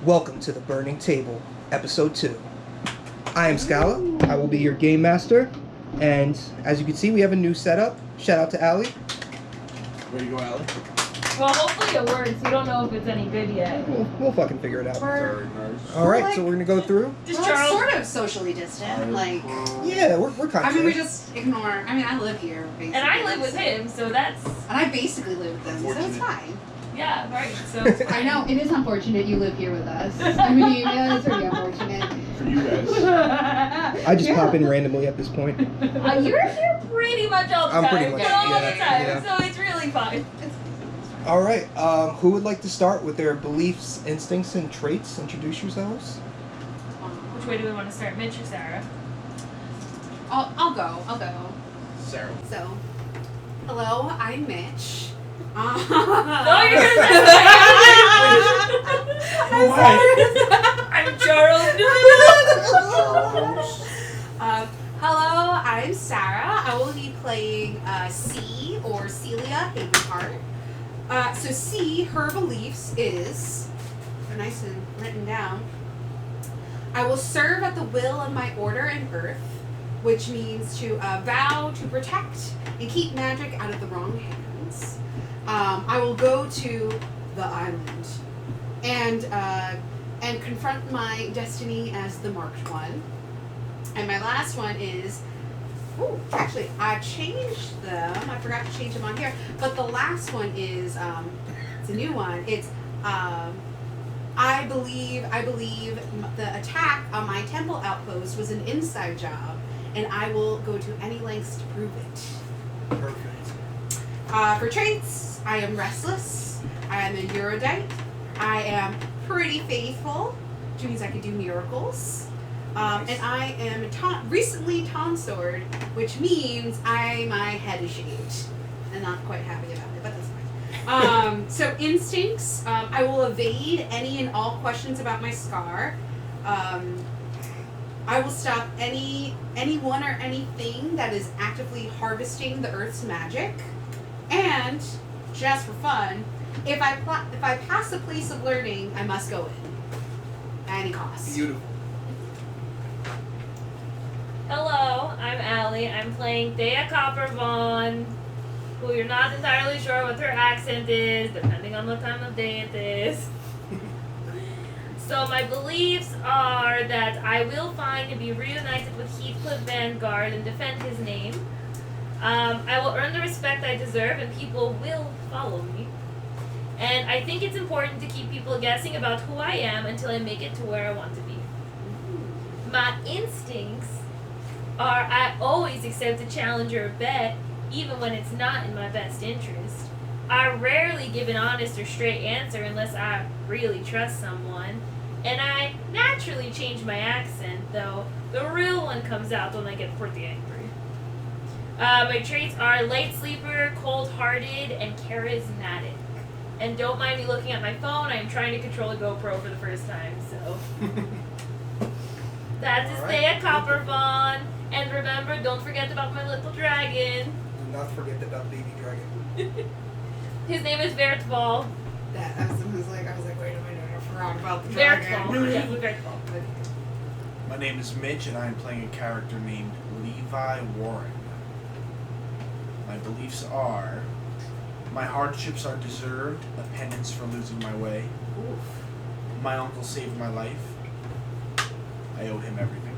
Welcome to the Burning Table, Episode 2. I am Skala. I will be your game master. And as you can see, we have a new setup. Shout out to Allie. Where you go, Allie? Well, hopefully it works. We don't know if it's any good yet. We'll fucking figure it out. Very nice. Alright, so we're going to go through. Just We're Charles. sort of socially distant, like... Yeah, we're kind of... I mean, we just ignore... I mean, I live here, basically. And I live with him, so that's... And I basically live with them, so it's fine. Yeah, right. So it's I know, it is unfortunate you live here with us. I mean, yeah, it's really unfortunate. For you guys. I just pop in randomly at this point. You're here pretty much all the time. I'm pretty much, all yeah, the time, yeah. so it's really fine. Alright, who would like to start with their beliefs, instincts, and traits? Introduce yourselves. Which way do we want to start, Mitch or Sarah? I'll go. Sarah. So, hello, I'm Mitch. No, you're gonna say I'm Charles. Hello, I'm Sarah. I will be playing C, or Celia Havenhart. So C, her beliefs is, they're nice and written down, I will serve at the will of my order and earth, which means to vow to protect and keep magic out of the wrong hands. I will go to the island and confront my destiny as the marked one. And my last one is, actually, I changed them. I forgot to change them on here. But the last one is, it's a new one. It's, I believe the attack on my temple outpost was an inside job, and I will go to any lengths to prove it. Perfect. For traits, I am restless. I am a erudite. I am pretty faithful, which means I can do miracles. And I am recently tonsured, which means my head is shaved. I'm not quite happy about it, but that's fine. So instincts, I will evade any and all questions about my scar. I will stop anyone or anything that is actively harvesting the Earth's magic. And, just for fun, if I pass the place of learning, I must go in. At any cost. Beautiful. Hello, I'm Allie. I'm playing Thea Coppervon, who you're not entirely sure what her accent is, depending on what time of day it is. So my beliefs are that I will find and be reunited with Heathcliff Vanguard and defend his name. I will earn the respect I deserve and people will follow me. And I think it's important to keep people guessing about who I am until I make it to where I want to be. My instincts are I always accept a challenge or a bet, even when it's not in my best interest. I rarely give an honest or straight answer unless I really trust someone. And I naturally change my accent, though the real one comes out when I get pretty angry. My traits are light sleeper, cold-hearted, and charismatic. And don't mind me looking at my phone, I am trying to control a GoPro for the first time, so... That is Thea Coppervon. And remember, don't forget about my little dragon. Do not forget about baby dragon. His name is Vertval. I was like, wait a minute, I forgot about the dragon. Vertval. Yeah, Vertval. My name is Mitch, and I am playing a character named Levi Warren. My beliefs are, my hardships are deserved, a penance for losing my way. Oof. My uncle saved my life. I owed him everything.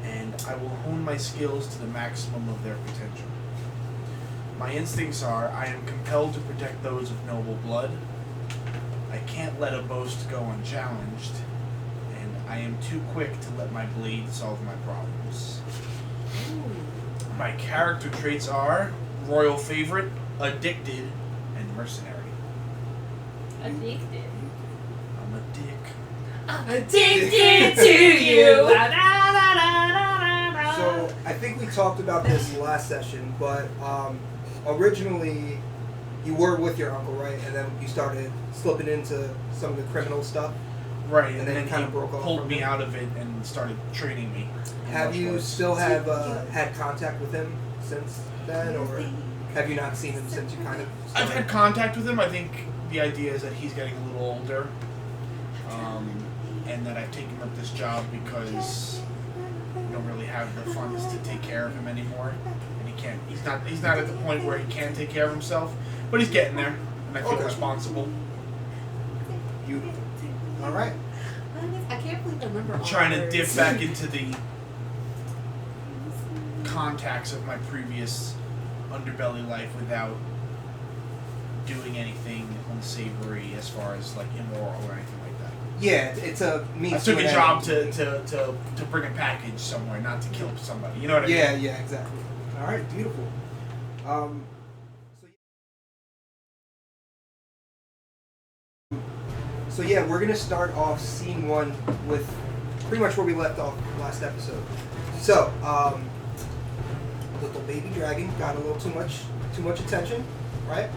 And I will hone my skills to the maximum of their potential. My instincts are, I am compelled to protect those of noble blood. I can't let a boast go unchallenged. And I am too quick to let my blade solve my problems. My character traits are royal favorite, addicted, and mercenary. Addicted. I'm a dick. I'm addicted to you. So, I think we talked about this last session, but originally you were with your uncle, right? And then you started slipping into some of the criminal stuff. Right, And then kind of broke off pulled from me him. out of it and started training me. Have you still had contact with him since then, or have you not seen him since you kind of started? I've had contact with him. I think the idea is that he's getting a little older, and that I've taken up this job because we don't really have the funds to take care of him anymore, and he can't. He's not at the point where he can take care of himself, but he's getting there, and I feel Okay. responsible. Beautiful. All right. I can't believe I remember all Trying to words. dip back into the contacts of my previous underbelly life without doing anything unsavory as far as like immoral or anything like that. Yeah, it's a means. I took to a an job end. to bring a package somewhere, not to kill somebody. You know what I mean? Yeah, exactly. All right, beautiful. So yeah, we're gonna start off scene 1 with pretty much where we left off last episode. So, little baby dragon got a little too much attention, right?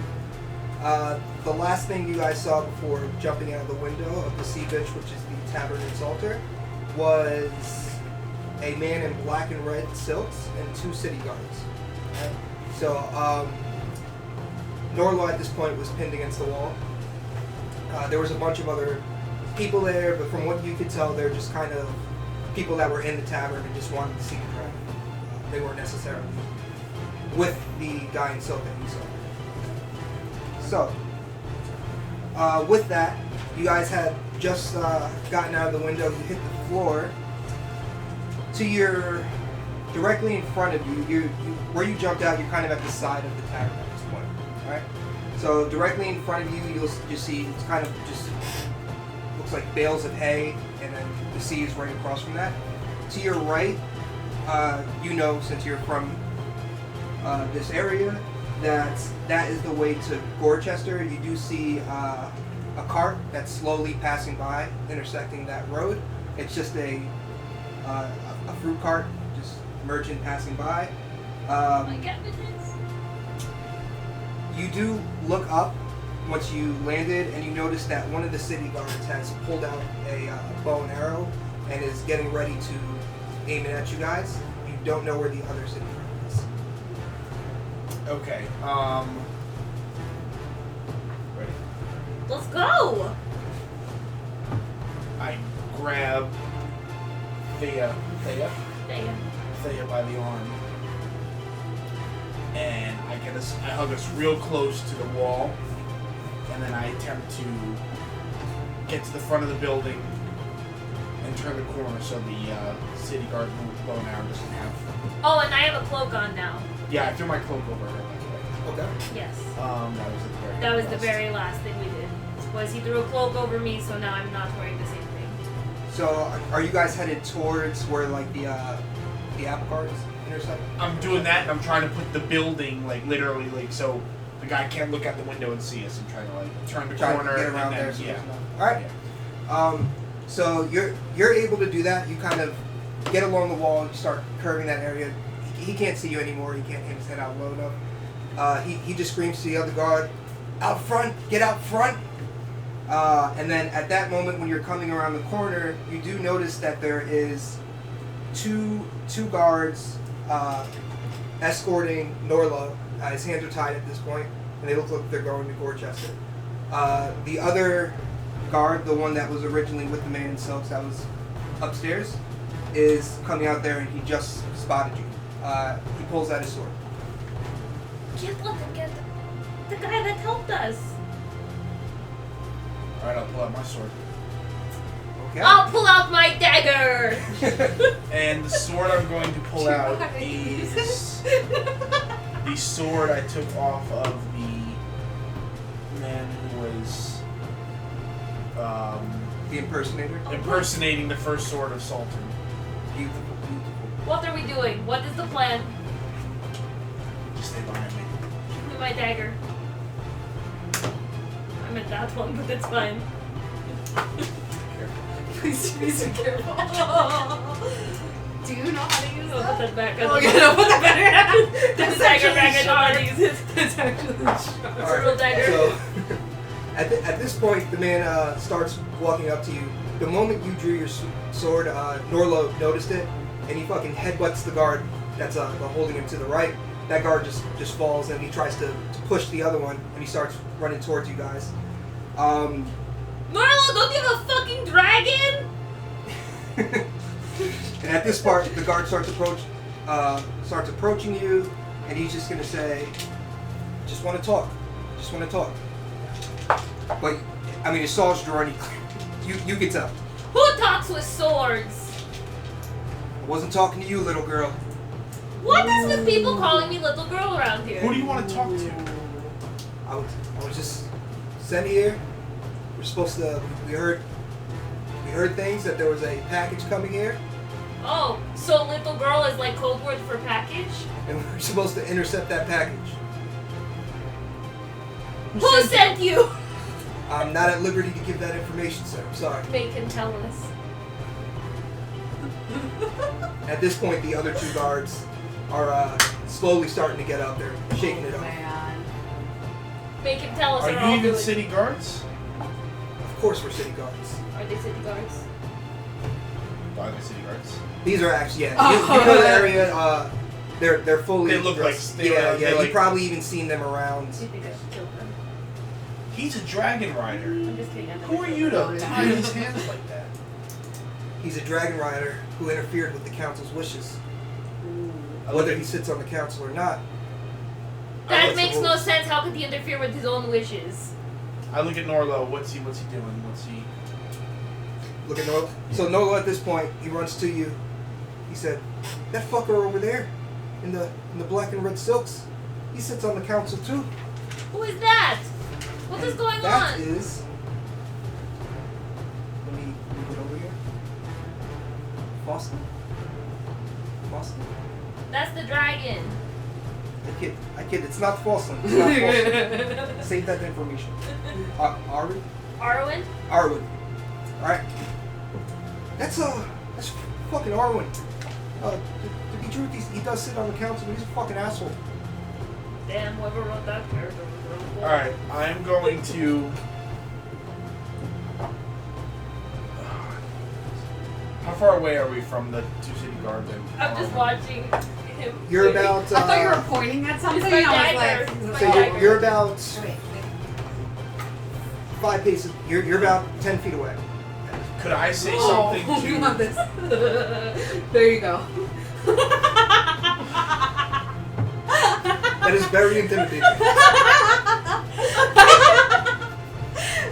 The last thing you guys saw before jumping out of the window of the sea bitch, which is the tavern insulter, was a man in black and red silks and 2 city guards. Right? So, Norlo at this point was pinned against the wall. There was a bunch of other people there, but from what you could tell, they're just kind of people that were in the tavern and just wanted to see the dragon. They weren't necessarily with the guy in silk that you saw. So, with that, you guys had just gotten out of the window. You hit the floor. To your directly in front of you, where you jumped out, you're kind of at the side of the tavern at this point, all right? So directly in front of you, you'll see it's kind of just looks like bales of hay, and then the sea is right across from that. To your right, you know, since you're from this area, that is the way to Gorchester. You do see a cart that's slowly passing by, intersecting that road. It's just a fruit cart, just merchant passing by. My goodness. You do look up once you landed, and you notice that one of the city guards has pulled out a bow and arrow and is getting ready to aim it at you guys. You don't know where the other city guard is. Okay. Ready? Let's go! I grab Thea Thea. by the arm, and I hug us real close to the wall, and then I attempt to get to the front of the building and turn the corner so the city guard bow and arrow doesn't have. Oh, and I have a cloak on now. Yeah, I threw my cloak over her. Okay. Yes. That was at the very That was the last. very last thing we did. Was he threw a cloak over me, so now I'm not wearing the same thing. So, are you guys headed towards where like the apple carts intersect? I'm doing that, and I'm trying to put the building like literally like so the guy can't look out the window and see us. I'm trying to like turn the Trying to corner get around and there. then, So yeah. there's no- All right. So you're able to do that. You kind of get along the wall. You start curving that area. He can't see you anymore. He can't aim his head out low enough. He just screams to the other guard, "Out front! Get out front!" And then at that moment, when you're coming around the corner, you do notice that there is two guards escorting Norla. His hands are tied at this point, and they look like they're going to Gorchester. The other guard, the one that was originally with the man in silks that was upstairs, is coming out there, and he just spotted you. He pulls out his sword. Can't let them get the guy that helped us. Alright, I'll pull out my sword. Okay. I'll pull out my dagger! And the sword I'm going to pull out is the sword I took off of the man who was The impersonator. impersonating the first sword of Sultan. Beautiful, beautiful. What are we doing? What is the plan? Just stay behind me. Give me my dagger. I meant that one, but it's fine. Please be so careful. Do you know how to use I'll put that? that back. Oh, yeah, no, put that back. Put the That's dagger back. I actually don't want to sharp. use it. That's actually sharp. It's a real dagger. So, at this point, the man starts walking up to you. The moment you drew your sword, Norlo noticed it, and he fucking headbutts the guard that's holding him to the right. That guard just falls, and he tries to push the other one, and he starts running towards you guys. Marlo, don't you have a fucking dragon? And at this part, the guard starts approaching you, and he's just gonna say, "Just want to talk. Just want to talk." But I mean, his sword's drawn. You can tell. Who talks with swords? I wasn't talking to you, little girl. What is with people calling me little girl around here? Who do you want to talk to? I was just sent here. We're supposed to. We heard things that there was a package coming here, Oh, so little girl is like code word for package? and we're supposed to intercept that package. Who sent you? I'm not at liberty to give that information, sir. I'm sorry. They can tell us. At this point, the other two guards are slowly starting to get out there, shaking it up. Man. They can tell us. Are they're you all even doing- city guards? Of course, we're city guards. Are they city guards? Are they city guards? These are actually, yeah. You know the area. They're fully. They look like dressed. they Yeah, are- yeah. they're You like- probably even seen them around. Do you think I should kill them? He's a dragon rider. I'm just kidding. Who are you to tie his hands like that? He's a dragon rider who interfered with the council's wishes. I Whether look he sits on the council or not. That That's makes the no rules. sense. How could he interfere with his own wishes? at Norlo. What's he doing? What's he? Look at Nolo. So Nolo, at this point, he runs to you. He said, "That fucker over there, in the black and red silks, he sits on the council too." Who is that? What is going That on? is. Let me move it over here. Boston. Boston. That's the dragon. I kid. It's not Boston. It's not Boston. Save that information. Arwen. Arwen? Arwen. All right. That's fucking Arwen. To be true, he does sit on the council, but he's a fucking asshole. Damn, whoever wrote that character was really cool. All right, I'm going to. How far away are we from the two city guards? I'm just watching him. You're about. I thought you were pointing at something. It's my I dagger. was It's like, So my dagger. you're about wait. 5 paces. You're about 10 feet away. Could I say Oh, something you to? want this? There you go. That is very intimidating.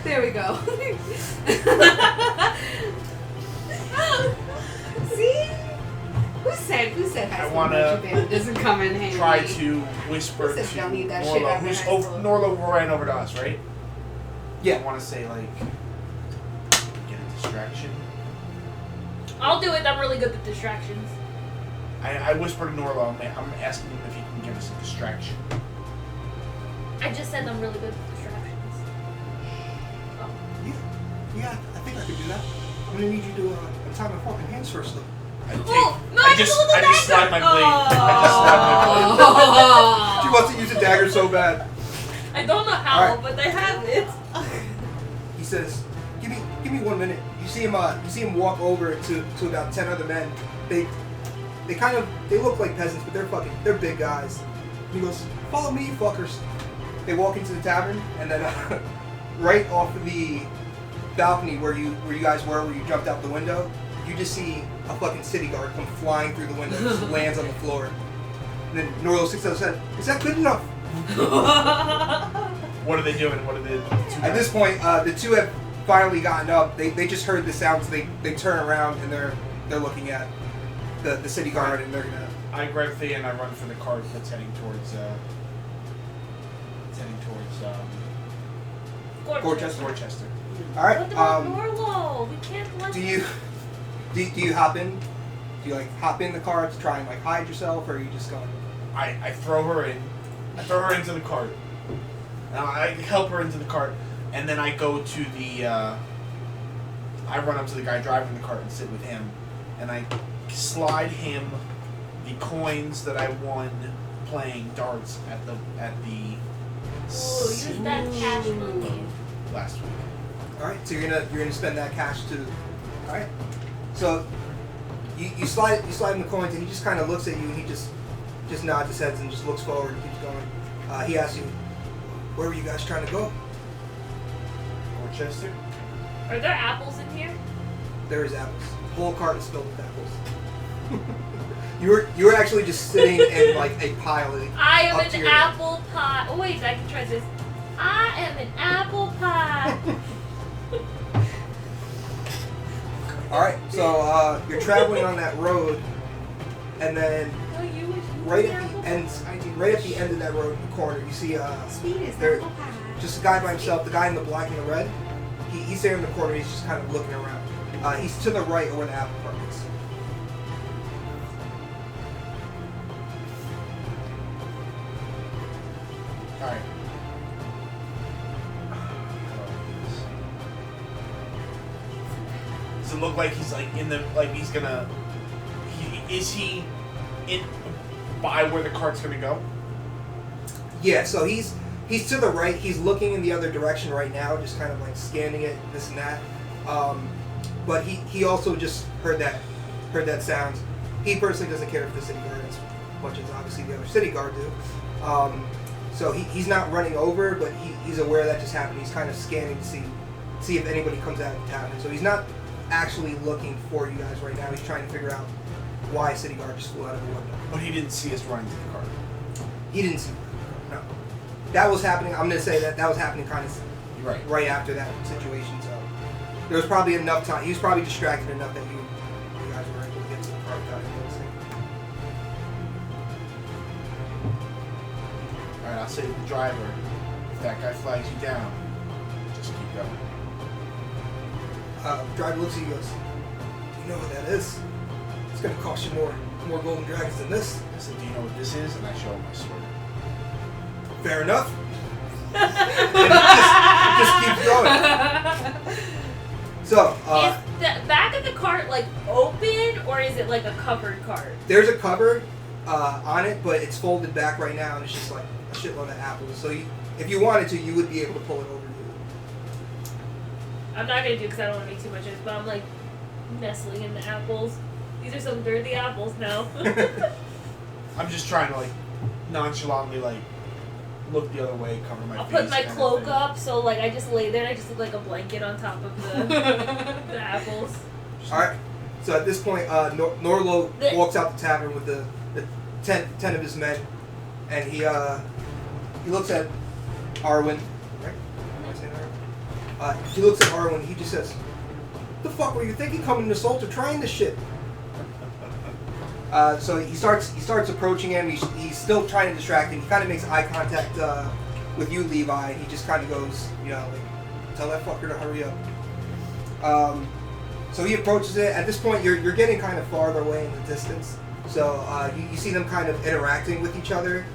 There we go. See? Who said high I school wanna marching band doesn't come in handy? Try to whisper Who to says don't need that shit Norlo. after Who's high school? Norlo ran over to us, right? Yeah. I want to say like, get a distraction. I'll do it. I'm really good at distractions. I whisper to Norlo. I'm asking him if he can give us a distraction. I just said I'm really good at distractions. Oh. Yeah, I think I could do that. I'm gonna need you to untie my fucking hands first, though. Oh, no, I just pulled the I just dagger! slide my blade. I just slide my blade. She wants to use a dagger so bad. I don't know how, Alright. but I have it. He says, "Give me 1 minute." You see him walk over to about 10 other men. They look like peasants, but they're big guys. And he goes, "Follow me, you fuckers." They walk into the tavern, and then right off of the balcony where you guys were, where you jumped out the window, you just see a fucking city guard come flying through the window, and just lands on the floor. And then Norlo sticks out his head. "Is that good enough?" What are they doing? What are they? At this point, the two have finally gotten up. They just heard the sounds. They turn around and they're looking at the city guard, and they're gonna. I grab Thea and I run for the cart that's heading towards Dorchester. All right. What about Norlo? We can't let Do you hop in? Do you hop in the car to try and hide yourself, or are you just going? I throw her in. I throw her into the cart. Now I help her into the cart, and then I go to the. I run up to the guy driving the cart and sit with him, and I slide him the coins that I won playing darts at the Ooh, use that cash money. last week. All right. So you're gonna spend that cash to. All right. So you slide him the coins, and he just kind of looks at you, and he just nods his head and just looks forward and keeps going. He asks you, "Where were you guys trying to go?" Chester. Are there apples in here? There is apples. The whole cart is filled with apples. you were actually just sitting in like a pile. I am up to an your apple pie. Oh wait, I can try this. I am an apple pie. All right, so you're traveling on that road, and then Oh, you wish you right was an at apple the end, pie. right at the end of that road in the corner, you see Sweet as there, apple pie. just a guy by himself. The guy in the black and the red. He's there in the corner. He's just kind of looking around. He's to the right of where the apple cart is. All right. Does it look like he's like in the he's gonna? Is he in by where the cart's gonna go? Yeah, so he's to the right. He's looking in the other direction right now, just kind of like scanning it, this and that. But he also just heard that sound. He personally doesn't care if the city guard as much as obviously the other city guard do. So he's not running over, but he's aware that just happened. He's kind of scanning to see if anybody comes out of the tavern. So he's not actually looking for you guys right now. He's trying to figure out why city guard just flew out of the window. But he didn't see us running to the cart. He didn't see it. No. That was happening. I'm going to say that was happening kind of right after that situation. So there was probably enough time. He was probably distracted enough that you guys were able to get to the car without him noticing. All right, I'll say to the driver, if that guy flags you down, just keep going. Driver looks at you and goes, "Do you know what that is? It's going to cost you more golden dragons than this." I said, do you know what this is? And I show him my sword. Fair enough. it just keeps going. So, is the back of the cart like open or is it like a covered cart? there's a cover on it, but it's folded back right now, and it's just like a shitload of apples. So if you wanted to, you would be able to pull it over to you. I'm not gonna do because I don't want to make too much noise, but I'm like nestling in the apples. These are some dirty apples now. I'm just trying to like nonchalantly like look the other way, cover my I'll face. put my kind of cloak thing. up so like I just lay there and I just look like a blanket on top of the apples. All right. So at this point, Norlo walks out the tavern with the 10 of his men, and he looks at Arwen. Right? Am I saying that right? He looks at Arwen. He just says, "The fuck were you thinking coming to Salt or trying this shit?" So he starts approaching him. He's still trying to distract him. He kind of makes eye contact with you, Levi. And he just kind of goes, like, "Tell that fucker to hurry up." So he approaches it. At this point, you're getting kind of farther away in the distance. So you see them kind of interacting with each other.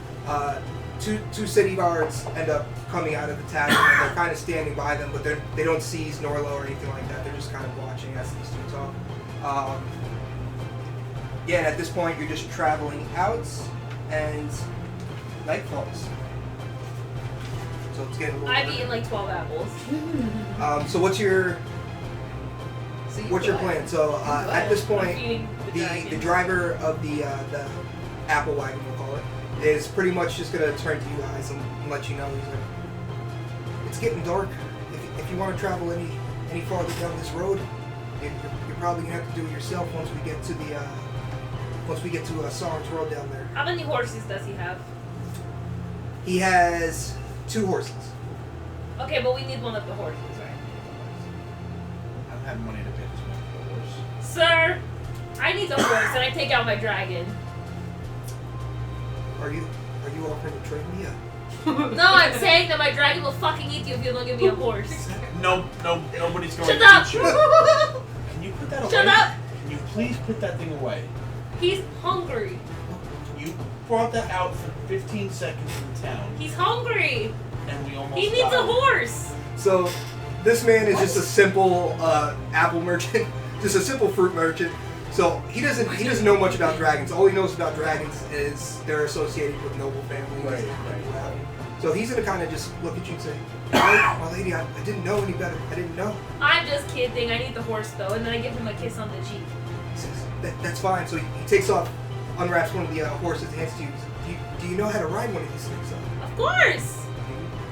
Two city guards end up coming out of the tavern, and they're kind of standing by them, but they don't seize Norlo or anything like that. They're just kind of watching as these two talk. Yeah, and at this point, you're just traveling out, and night falls. So it's getting a little I've darker. eaten like 12 apples. So what's your So you What's your go plan? So at this I'm point, feeding the dragon. the driver of the apple wagon, we'll call it, is pretty much just gonna turn to you guys and let you know he's like, it's getting dark. If you want to travel any farther down this road, you're probably gonna have to do it yourself once we get to Sarn's Road down there. How many horses does he have? He has 2 horses. Okay, but we need one of the horses, right? I don't have money to pay this man for the horse. Sir, I need the horse and I take out my dragon. Are you offering to trade me? No, I'm saying that my dragon will fucking eat you if you don't give me a horse. No, nobody's going Shut to up! eat you. Can you put that away? Shut up! Can you please put that thing away? He's hungry. You brought that out for 15 seconds in town, He's hungry. and we almost He needs died. a horse. So this man is just a simple apple merchant, just a simple fruit merchant. So he doesn't know much about dragons. All he knows about dragons is they're associated with noble families. Right, and right. what have you. So he's gonna kind of just look at you and say, "My lady, I didn't know any better. I didn't know." I'm just kidding. I need the horse though, and then I give him a kiss on the cheek. He says, "That's fine." So he takes off, unwraps one of the horses, hands to you. Do you know how to ride one of these things? Of course.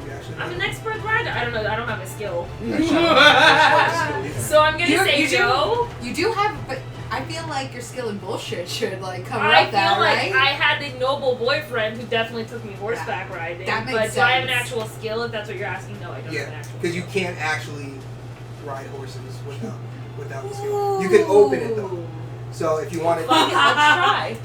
You actually I'm an expert rider. I don't know. I don't have a skill. Actually, I don't know if it's So I'm gonna say you do- no. You do have, but I feel like your skill in bullshit should like cover I up that, feel like right? I had a noble boyfriend who definitely took me horseback riding. That makes but do I have an sense. actual skill? If that's what you're asking, no, I don't have an Yeah, actual. because you skill. can't actually ride horses without the skill. You can open it though. So if you wanted, Fuck it, let's try.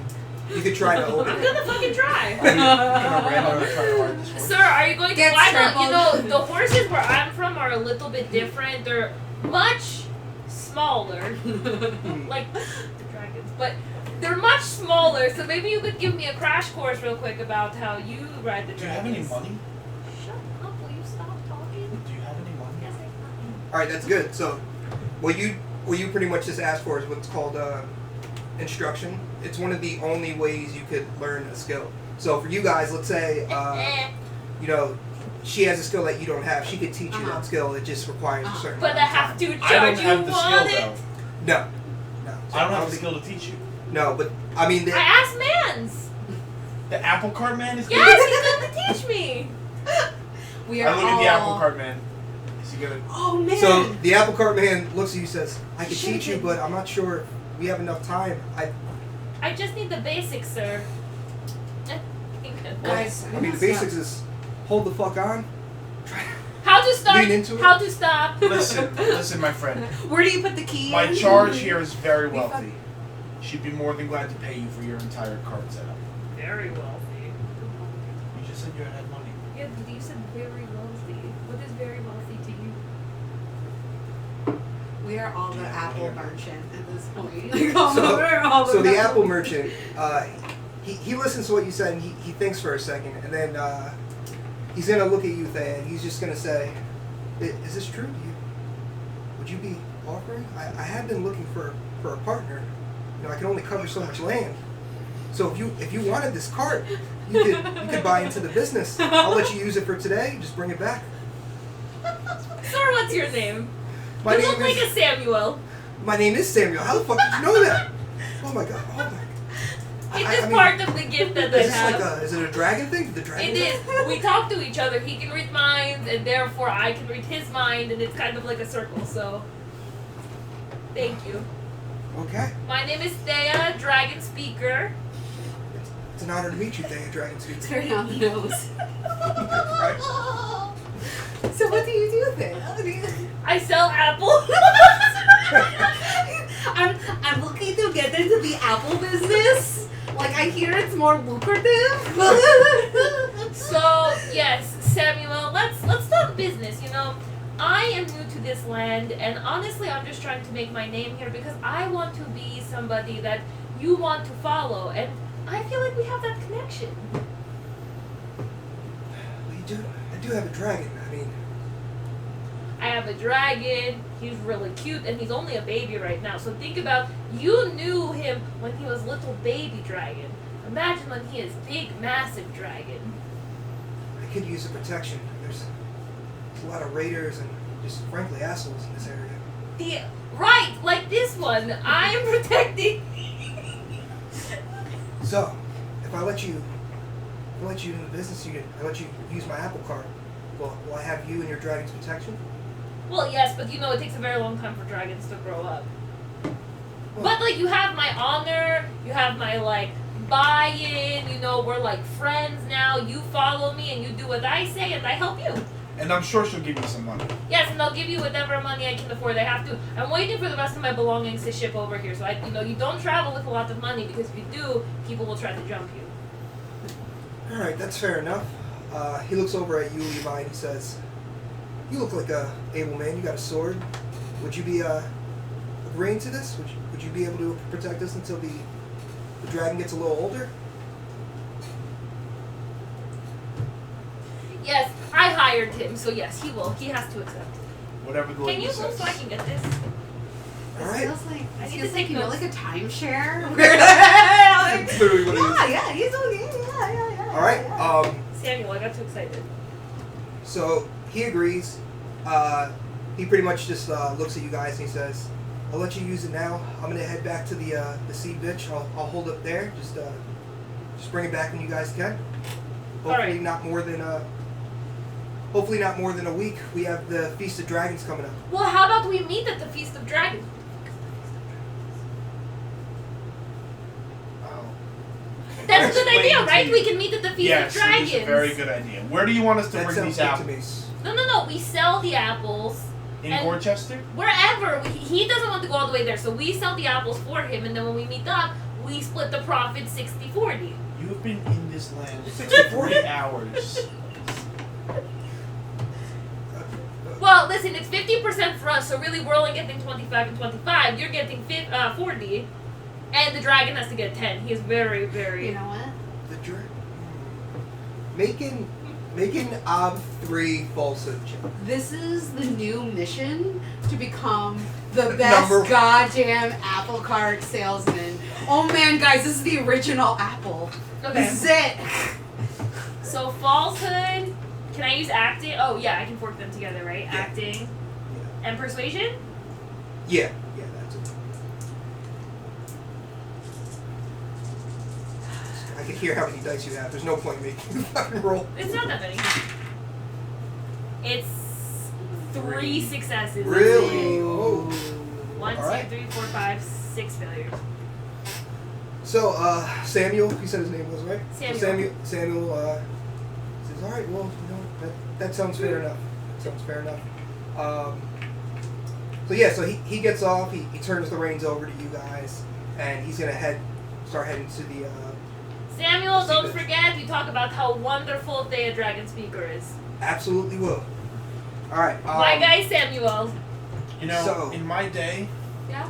you could try to open I'm it. gonna fucking try. Are you gonna randomly try to ride this horse? Sir, are you going to? Get Why not? You trampled. know, the horses where I'm from are a little bit different. They're much smaller, like the dragons, but they're much smaller. So maybe you could give me a crash course real quick about how you ride the Do you have dragons. any money? Shut up! Will you stop talking? Do you have any money? Yes, I have. All right, that's good. So what you pretty much just asked for is what's called instruction. It's one of the only ways you could learn a skill. So for you guys, let's say you know she has a skill that you don't have. She could teach you that skill. It just requires a certain. But I amount of have time. to I don't charge you have the want skill it. though. No, no. So I don't have the think- skill to teach you. No, but I mean, I asked Mans. The apple cart man is Yes, he's going to teach me. We are I look all. at the apple cart man. Is he gonna? Oh man. so the apple cart man looks at you and says, "I can Should've teach you, been- but I'm not sure if we have enough time." I just need the basics, sir. Guys, I mean, the basics is hold the fuck on. How to start? Lean into it. How to stop? Listen, my friend. Where do you put the key? My in? charge here is very wealthy. She'd be more than glad to pay you for your entire cart setup. Very wealthy. You just said you had money. Yeah, you said very wealthy. What is very wealthy to you? We are all the Yeah, apple yeah. merchant at this point. So- We're all So the apple merchant, he listens to what you said and he thinks for a second, and then he's gonna look at you, Thea, and he's just gonna say, "Is this true? Would you be offering? I have been looking for a partner. You know, I can only cover so much land. So if you wanted this cart, you could buy into the business. I'll let you use it for today. Just bring it back." Sir, what's your name? My You name look like a Samuel. My name is Samuel. How the fuck did you know that? Oh my god. Oh my. It I is mean, part of the gift that I Is this have. like is it a dragon thing? Did the dragon? It is. We talk to each other. He can read minds, and therefore I can read his mind, and it's kind of like a circle. So, thank you. Okay. My name is Thea, Dragon Speaker. It's an honor to meet you, Thea, Dragon Speaker. It's very on the nose. Right? So what do you do then? I sell apples. I'm looking to get into the apple business. Like I hear it's more lucrative. So yes, Samuel, let's talk business. You know, I am new to this land, and honestly, I'm just trying to make my name here because I want to be somebody that you want to follow, and I feel like we have that connection. Well, I do have a dragon. I mean, I have a dragon. He's really cute, and he's only a baby right now. So think about, you knew him when he was little baby dragon. Imagine when he is big, massive dragon. I could use a protection. There's a lot of raiders and just frankly assholes in this area. Right, like this one. I am protecting. So, if I let you in the business unit, I let you use my apple cart. Will I have you and your dragon's protection? Well, yes, but you know it takes a very long time for dragons to grow up. Well, But like, you have my honor. You have my like buy-in. You know, we're like friends now. You follow me and you do what I say, and I help you. And I'm sure she'll give you some money. Yes, and I'll give you whatever money I can afford. I have to. I'm waiting for the rest of my belongings to ship over here. So you don't travel with a lot of money, because if you do, people will try to jump you. all right, that's fair enough. He looks over at you, Levi, and he says, "You look like a able man. You got a sword. Would you be agreeing to this? Would you be able to protect us until the dragon gets a little older?" Yes, I hired him, so yes, he will. He has to accept. Whatever the Can lady you move says. so I can get this? All It right. feels like I it need feels to like take you know, notes. like a timeshare. That's literally what it is. Yeah, he's okay. Yeah. All right. Samuel, I got too excited. So he agrees. He pretty much just looks at you guys and he says, "I'll let you use it now. I'm gonna head back to the sea bitch. I'll hold up there. Just bring it back when you guys can. Hopefully Alright. not more than hopefully not more than a week. We have the Feast of Dragons coming up. Well, how about we meet at the Feast of Dragons? Oh. That's a good Explain idea, to right? you. We can meet at the Feast Yes, of it Dragons. is a very good idea. Where do you want us to That bring sounds these good apples? to me. No. We sell the apples. In And- Dorchester? Wherever. He doesn't want to go all the way there, so we sell the apples for him, and then when we meet up, we split the profit 60-40. You have been in this land for 60-40? 3 hours. Well, listen, it's 50% for us, so really we're only getting 25 and 25. You're getting 40, and the dragon has to get 10. He is very, very... You know what? The making Ob 3 falsehood check. This is the new mission to become the best Number- goddamn apple cart salesman. Oh man, guys, this is the original apple. Okay. This is it. So falsehood, can I use acting? Oh yeah, I can fork them together, right? Yeah. Acting Yeah. and persuasion? Yeah, that's it. I can hear how many dice you have. There's no point in making the fucking roll. It's not that many. It's 3 successes. Really? Oh. 1, 2, Alright. 3, 4, 5, 6 failures. So, Samuel, you said his name was, right? Samuel. Samuel, says, alright, well, that sounds fair enough. That sounds fair enough. So yeah, so he gets off, he turns the reins over to you guys, and he's gonna start heading to the, Samuel, don't Secret. forget we talk about how wonderful Thea Dragon Speaker is. absolutely will. Alright, My guy Samuel. You know, So- in my day, Yeah?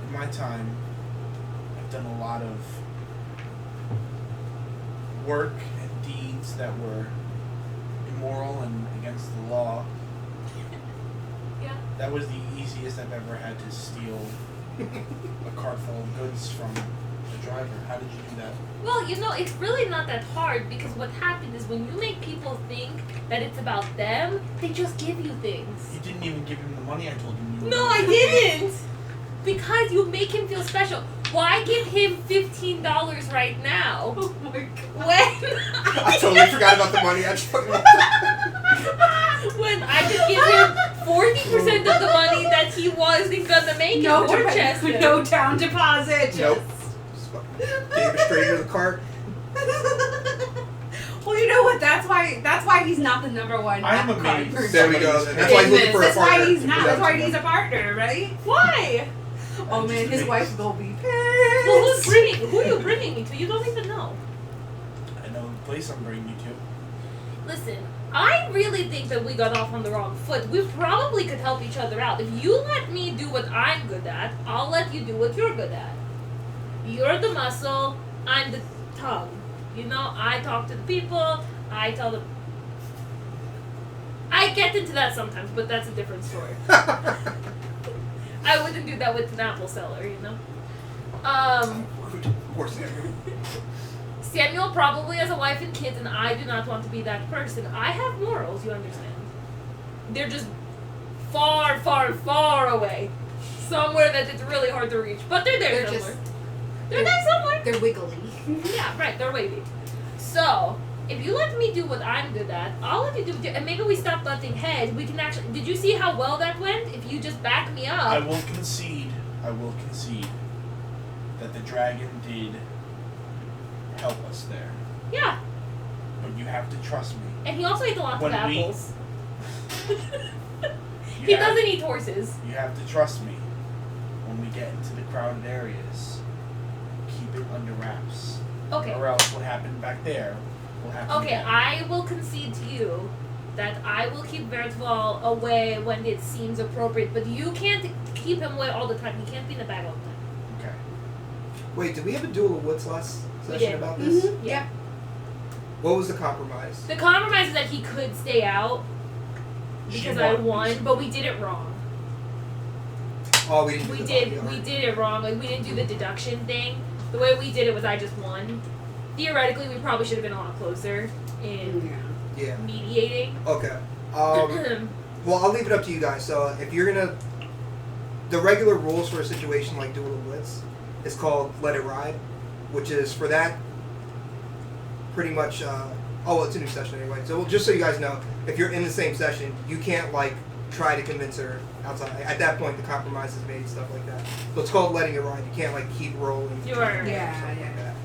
in my time, I've done a lot of work and deeds that were immoral and against the law. Yeah. That was the easiest I've ever had to steal a cart full of goods from a driver. How did you do that? Well, it's really not that hard because what happened is when you make people think that it's about them, they just give you things. You didn't even give him the money I told him you were No, gonna I give. didn't! Because you make him feel special. Why give him $15 right now? Oh my god. I totally forgot about the money. I just fucking When I could give him 40% of the money that he wasn't gonna make No, in Dorchester. no down deposit. Just. Nope. Just fucking gave it straight to the cart. Well, you know what? That's why he's not the number one. I'm apple cart amazed. person. There we go. That's why he's looking for a That's why partner. he's not. That's why he needs a partner, right? Why? Oh I'm man, just his amazed. wife will be Well, pissed. who are you bringing me to? You don't even know. I know the place I'm bringing you to. Listen, I really think that we got off on the wrong foot. We probably could help each other out. If you let me do what I'm good at, I'll let you do what you're good at. You're the muscle, I'm the tongue. I talk to the people, I tell them. I get into that sometimes, but that's a different story. I wouldn't do that with an apple seller, Poor Samuel. Samuel probably has a wife and kids, and I do not want to be that person. I have morals, you understand. They're just far, far, far away. Somewhere that it's really hard to reach. But they're there They're somewhere. just They're there somewhere. they're wiggly. Yeah, right, they're wavy. So, if you let me do what I'm good at, I'll let you do what you... And maybe we stop butting heads. We can actually... Did you see how well that went? If you just back me up... I will concede that the dragon did help us there. Yeah. But you have to trust me. And he also ate a lot of When we- apples. You He have- doesn't eat horses. You have to trust me. When we get into the crowded areas, keep it under wraps. Okay. Or else what happened back there will happen Okay, again. I will concede to you that I will keep Vertval away when it seems appropriate, but you can't keep him away all the time. He can't be in the bag all the time. Okay. Wait, did we have a duel of wits last We session did. about this? Mhm. Yeah. What was the compromise? The compromise is that he could stay out She because I won. won, but we did it wrong. Oh, we didn't. We do the did bodyguard. it wrong. Like we didn't do the deduction thing. The way we did it was I just won. Theoretically, we probably should have been a lot closer in Yeah. mediating. Okay. Well, I'll leave it up to you guys. So if you're gonna, the regular rules for a situation like Duel of Blitz is called Let It Ride, which is for that pretty much Oh, well, it's a new session anyway. So just so you guys know, if you're in the same session, you can't like try to convince her outside. At that point, the compromise is made, stuff like that. So it's called letting it ride. You can't like keep rolling. You're right. Something like that.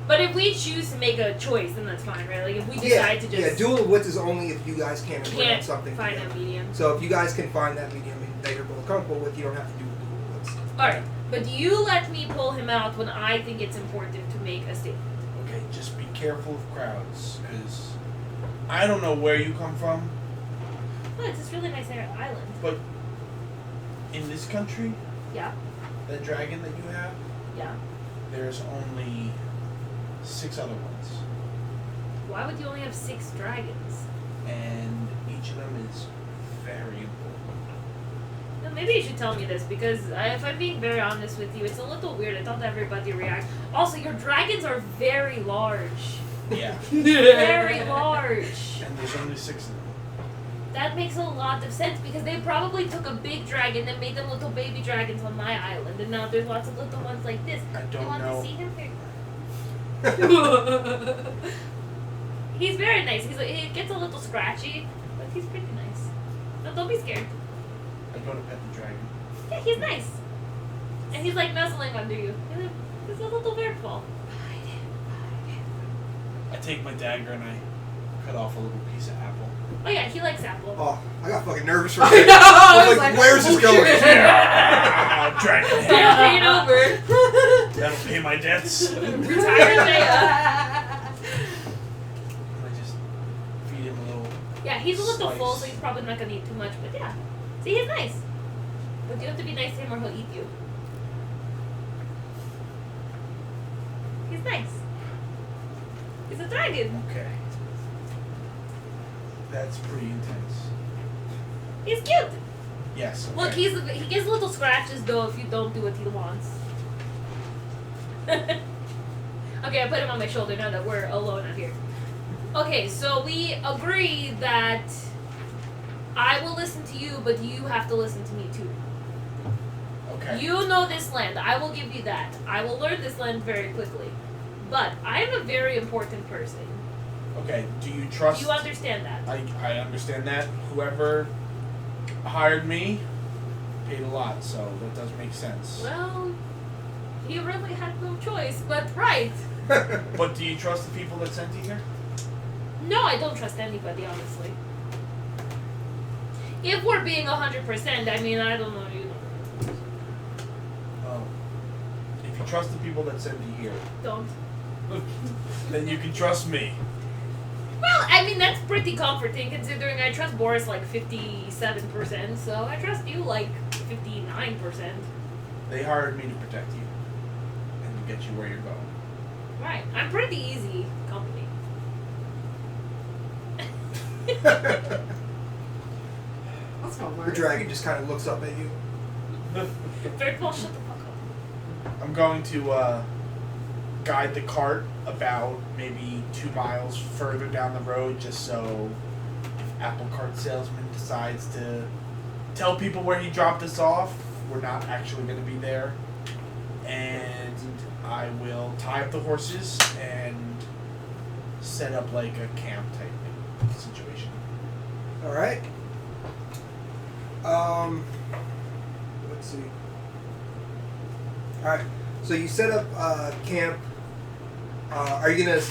But if we choose to make a choice, then that's fine, right? Like if we decide Yeah, to just duel of wits is only if you guys can't agree on can't something. find together. a medium. So if you guys can find that medium that you're both comfortable with, you don't have to do duel of wits. Alright, but you let me pull him out when I think it's important to make a statement. Okay, just be careful of crowds, because I don't know where you come from, Oh, it's this really nice island. but in this country, Yeah, that dragon that you have, yeah. there's only 6 other ones. Why would you only have 6 dragons? And each of them is very important. No, maybe you should tell me this because if I'm being very honest with you, it's a little weird. I thought everybody react. Also, your dragons are very large. Yeah. Very large. And there's only 6 of them. That makes a lot of sense because they probably took a big dragon and made them little baby dragons on my island, and now there's lots of little ones like this. I don't You want know. to see him? He's very nice. He gets a little scratchy, but he's pretty nice. No, don't be scared. I go to pet the dragon. Yeah, he's nice. And he's like nuzzling under you. He's a little bear ball. I take my dagger and I cut off a little piece of apple. Oh yeah, he likes apple. Oh, I got fucking nervous for a I minute. know, I I was was like, like, where's this oh, going? shit. Yeah, dragon They're head. paid over. That'll pay my debts. Retire Thea. I just feed him a little. Yeah, he's a little Slice. full, so he's probably not gonna eat too much. But yeah, see, he's nice. But you have to be nice to him, or he'll eat you. He's nice. He's a dragon. Okay. That's pretty intense. He's cute. Yes. Okay. Look, he gets little scratches though if you don't do what he wants. Okay, I put him on my shoulder now that we're alone out here. Okay, so we agree that I will listen to you, but you have to listen to me too. Okay. You know this land. I will give you that. I will learn this land very quickly. But I am a very important person. Okay. Do you trust? You understand that? I understand that. Whoever hired me paid a lot, so that does make sense. Well, he really had no choice, but right. But do you trust the people that sent you here? No, I don't trust anybody, honestly. If we're being 100%, I mean, I don't know, you know. Oh. If you trust the people that sent you here, Don't. then you can trust me. Well, I mean, that's pretty comforting considering I trust Boris like 57%, so I trust you like 59%. They hired me to protect you and to get you where you're going. Right. I'm pretty easy company. That's what The works. dragon just kind of looks up at you. Very well, shut the fuck up. I'm going to guide the cart about maybe 2 miles further down the road, just so if Apple Cart salesman decides to tell people where he dropped us off, we're not actually going to be there. And I will tie up the horses and set up like a camp type situation. All right. Let's see. All right. So you set up camp. Are you gonna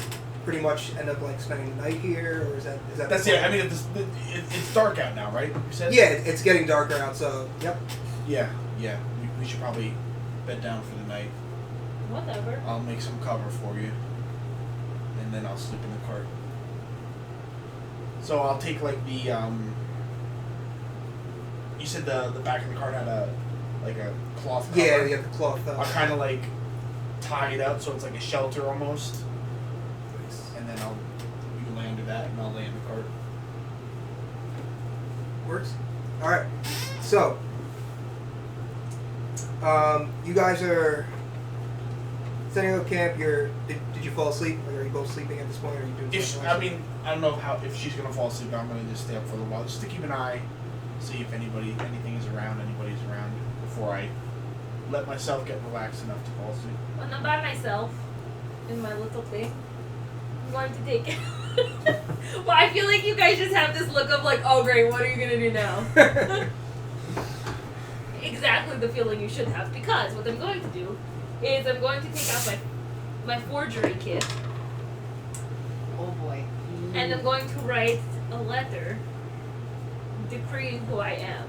pretty much end up like spending the night here, or is that That's the it. I plan? mean, it's dark out now, right? You said? Yeah, it's getting darker out. So yep. Yeah. We should probably bed down for the night. Whatever. I'll make some cover for you, and then I'll sleep in the cart. So I'll take like the You said the back of the cart had a cloth cover. Yeah, you have the cloth. I'll kind of like tie it up so it's like a shelter almost, and then you lay under that, and I'll lay in the cart. Works. All right. So, you guys are setting up camp. Did you fall asleep? Or are you both sleeping at this point? Or are you doing If something else? I mean, I don't know if she's gonna fall asleep. I'm gonna just stay up for a little while, just to keep an eye, see if anything is around, anybody's around before I let myself get relaxed enough to fall asleep. When I'm by myself in my little thing, going to take. Well, I feel like you guys just have this look of like, oh great, what are you gonna do now? Exactly the feeling you should have, because what I'm going to do is I'm going to take out my forgery kit, Oh boy. and I'm going to write a letter decreeing who I am.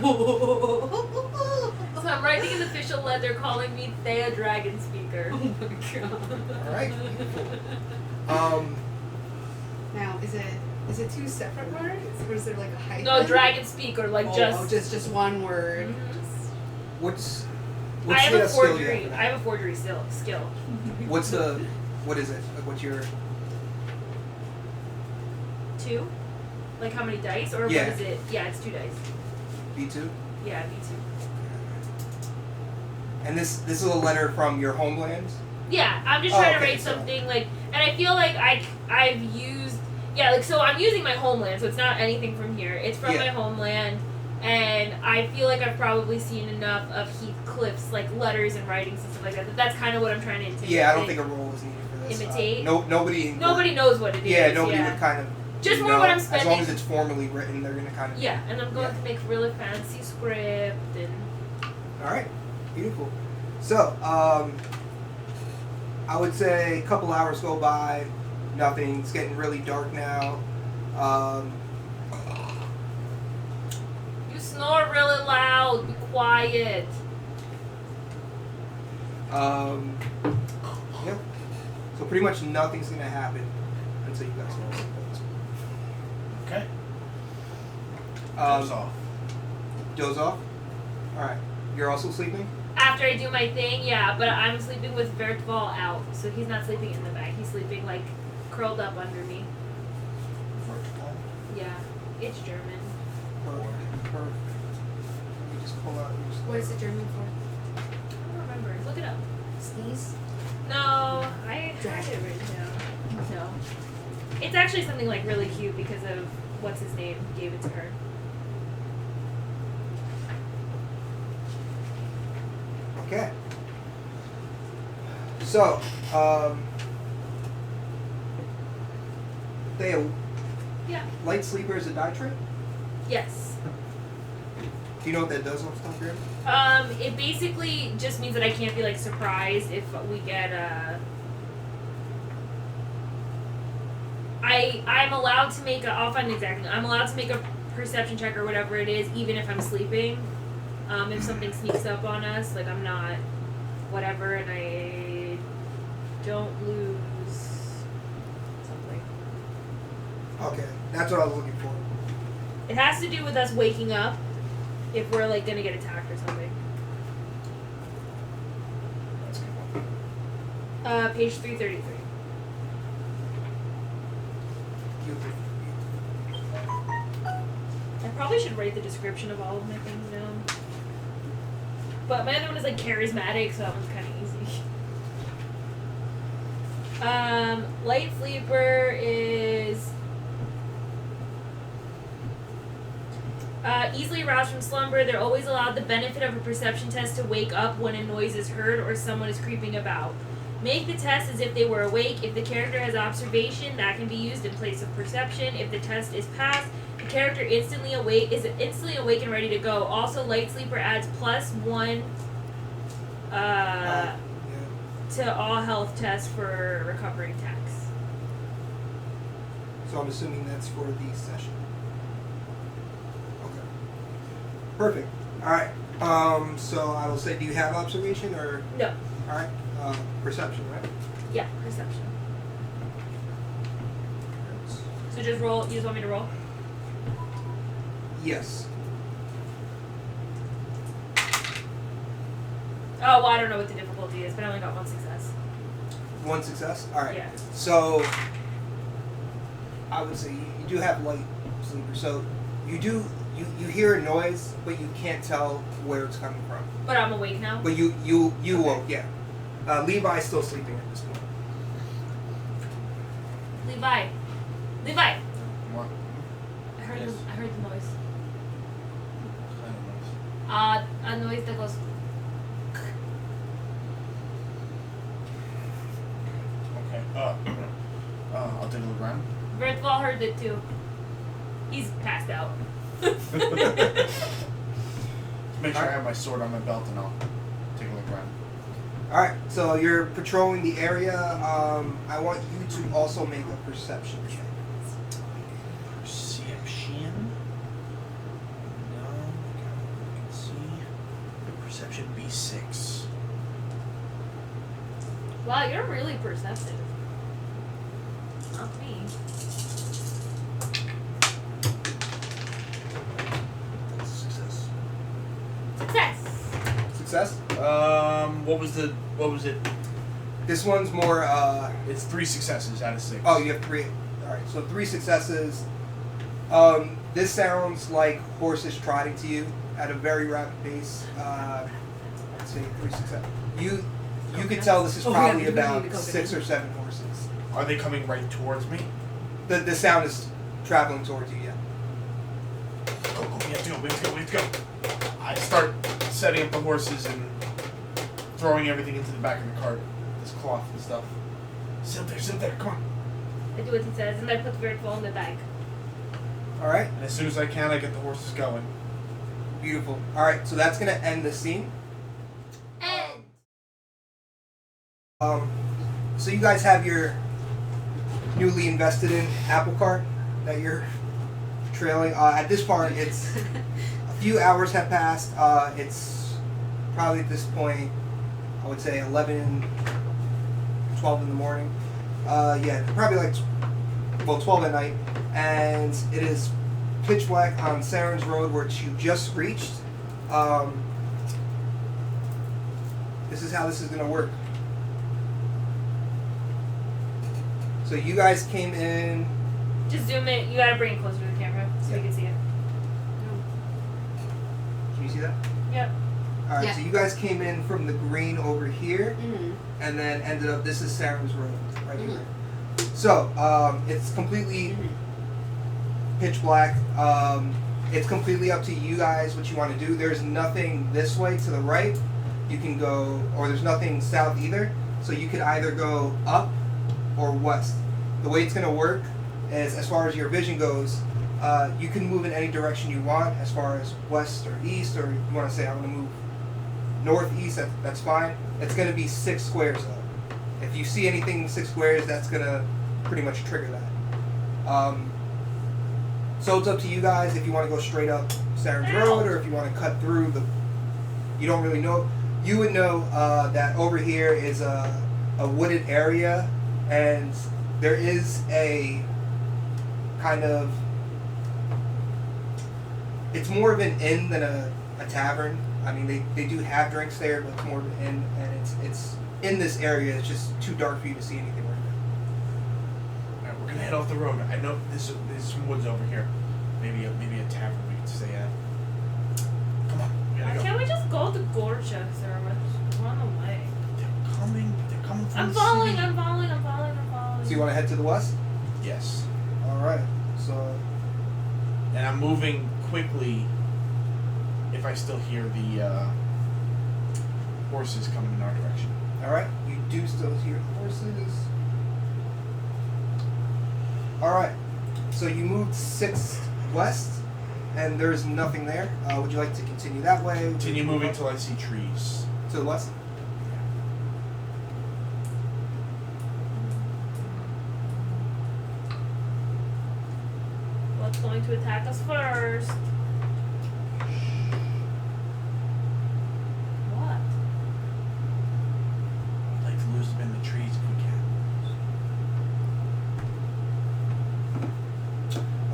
So I'm writing an official letter calling me Thea Dragon Speaker. Oh my god. All right. Beautiful. Now, is it two separate words, or is there like a hyphen? No, Dragon Speaker, like just one word. Mhm. What's I have the a skill you forgery. have? I have a forgery skill. What is it? Like, what's your? 2? Like how many dice, or Yeah. what is it? Yeah, it's 2 dice. B2? Yeah, B2. And this is a letter from your homeland? Yeah, I'm just Oh, trying to okay, write so- something like, and I feel like I've used, so I'm using my homeland, so it's not anything from here. It's from my Yeah. homeland, and I feel like I've probably seen enough of Heathcliff's like letters and writings and stuff like that. That's kind of what I'm trying to imitate. Yeah, I don't think a roll is needed for this. Imitate? Nobody. Nobody knows what it is. Yeah, nobody would kind of. Just you more know, what I'm As long spending. as it's formally written, they're gonna kind of. Yeah, and I'm going Yeah. to make really fancy script and. All right, beautiful. So, I would say a couple hours go by, nothing. It's getting really dark now. You snore really loud. Be quiet. Yeah. So pretty much nothing's gonna happen until you guys fall asleep. Okay. Um, Doze off. Doze off. All right. You're also sleeping. After I do my thing, yeah, but I'm sleeping with Vertval out, so he's not sleeping in the bag. He's sleeping like curled up under me. Vertical. Yeah, it's German. Perfect. Let me just pull out your stuff. What is it German for? I don't remember. Look it up. Sneeze? No, I had it written down. No, it's actually something like really cute because of what's his name gave it to her. Okay. So, Thea, Yeah. light sleeper is a die trait? Yes. Do you know what that does off the top of your head? It basically just means that I can't be like surprised if we get I'm allowed to make I'll find exactly. I'm allowed to make a perception check or whatever it is, even if I'm sleeping. If something sneaks up on us, like I'm not whatever, and I don't lose something. Okay, that's what I was looking for. It has to do with us waking up if we're like gonna get attacked or something. That's a good one. Page 333. I probably should write the description of all of my things down. But my other one is like charismatic, so that one's kind of easy. Light sleeper is easily aroused from slumber. They're always allowed the benefit of a perception test to wake up when a noise is heard or someone is creeping about. Make the test as if they were awake. If the character has observation, that can be used in place of perception. If the test is passed, the character is instantly awake and ready to go. Also, light sleeper adds +1 Yeah. to all health tests for recovering attacks. So I'm assuming that's for the session. Okay. Perfect. All right. So I will say, do you have observation or? No. All right. Perception, right? Yeah, perception. So just roll. You just want me to roll? Yes. Oh, well, I don't know what the difficulty is, but I only got 1 success. 1 success. All right. Yeah. So I would say you do have light sleeper. So you hear a noise, but you can't tell where it's coming from. But I'm awake now. But you woke, yeah. Levi's still sleeping at this point. Levi. What? I heard Yes. the noise. Kind of nice. A noise that goes. Okay. heard it too. He's passed out. Make sure I have my sword on my belt and I'll take a look around. Alright, so you're patrolling the area. I want you to also make a perception check. Perception? No. I can see. Perception B6. Wow, you're really perceptive. Not me. That's a success. Success. Success? What was it? This one's more, It's 3 successes out of 6. oh, you have 3. Alright, so 3 successes. This sounds like horses trotting to you at a very rapid pace. Let's say 3 successes. You could tell this is probably about 6 or 7 horses. Are they coming right towards me? The sound is traveling towards you, yeah. Go, we have to go, we have to go. I start setting up the horses and throwing everything into the back of the cart. This cloth and stuff. Sit there, come on. I do what he says, and I put the bird ball in the bag. Alright, And as soon as I can, I get the horses going. beautiful. Alright, so that's going to end the scene. And So you guys have your newly invested in apple cart that you're trailing. At this point, it's a few hours have passed. It's probably at this point, I would say 11, 12 in the morning. Yeah, probably like 12 at night, and it is pitch black on Saren's Road, which you just reached. This is how this is gonna work. So you guys came in. just zoom it. You gotta bring it closer to the camera so we can see it. Can you see that? Yep. All right. Yeah. So you guys came in from the green over here, Mm-hmm. and then ended up. This is Saren's Road right Mhm. here. So it's completely pitch black. It's completely up to you guys what you want to do. There's nothing this way to the right. You can go, or there's nothing south either. So you could either go up or west. The way it's going to work is, as far as your vision goes, you can move in any direction you want, as far as west or east, or you want to say I'm going to move northeast. That's fine. It's going to be 6 squares though. If you see anything in 6 squares, that's going to pretty much trigger that. So it's up to you guys if you want to go straight up Saren's Road, or if you want to cut through the. You don't really know. You would know that over here is a wooded area, and there is a kind of. It's more of an inn than a tavern. I mean, they do have drinks there, but it's more of an inn, and it's in this area. It's just too dark for you to see anything right now. Alright, we're gonna head off the road. I know there's some woods over here. Maybe a tavern we can stay at. Come on, we gotta Why go. can't we just go to Gorchester and run away? They're coming from I'm the following, city. I'm following. So you want to head to the west? Yes. All right. So And I'm moving quickly if I still hear the horses coming in our direction. all right, you do still hear horses. All right. So you moved 6 west, and there's nothing there. Would you like to continue that way? Continue moving till I see trees. to the west. What's going to attack us first? What? I'd like to lose them in the trees if we can.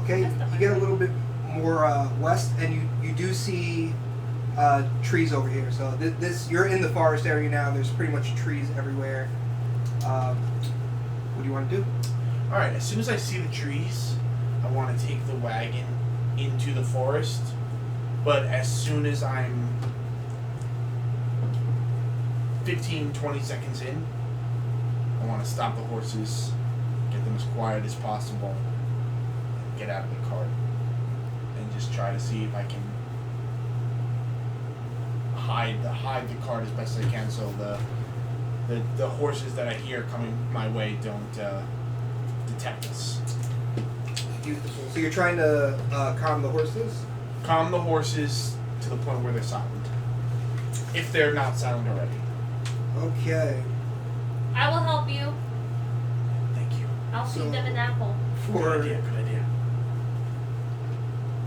Okay. You get a little bit more west, and you do see trees over here. So this you're in the forest area now. There's pretty much trees everywhere. What do you want to do? Alright, as soon as I see the trees, I want to take the wagon into the forest. But as soon as I'm 15, 20 seconds in, I want to stop the horses, get them as quiet as possible, and get out of the cart. And just try to see if I can hide the cart as best I can, so the horses that I hear coming my way don't detect us. Beautiful. So you're trying to calm the horses? Calm the horses to the point where they're silent. If they're not silent already. Okay. I will help you. Thank you. I'll So- feed them an apple. Good idea, good idea.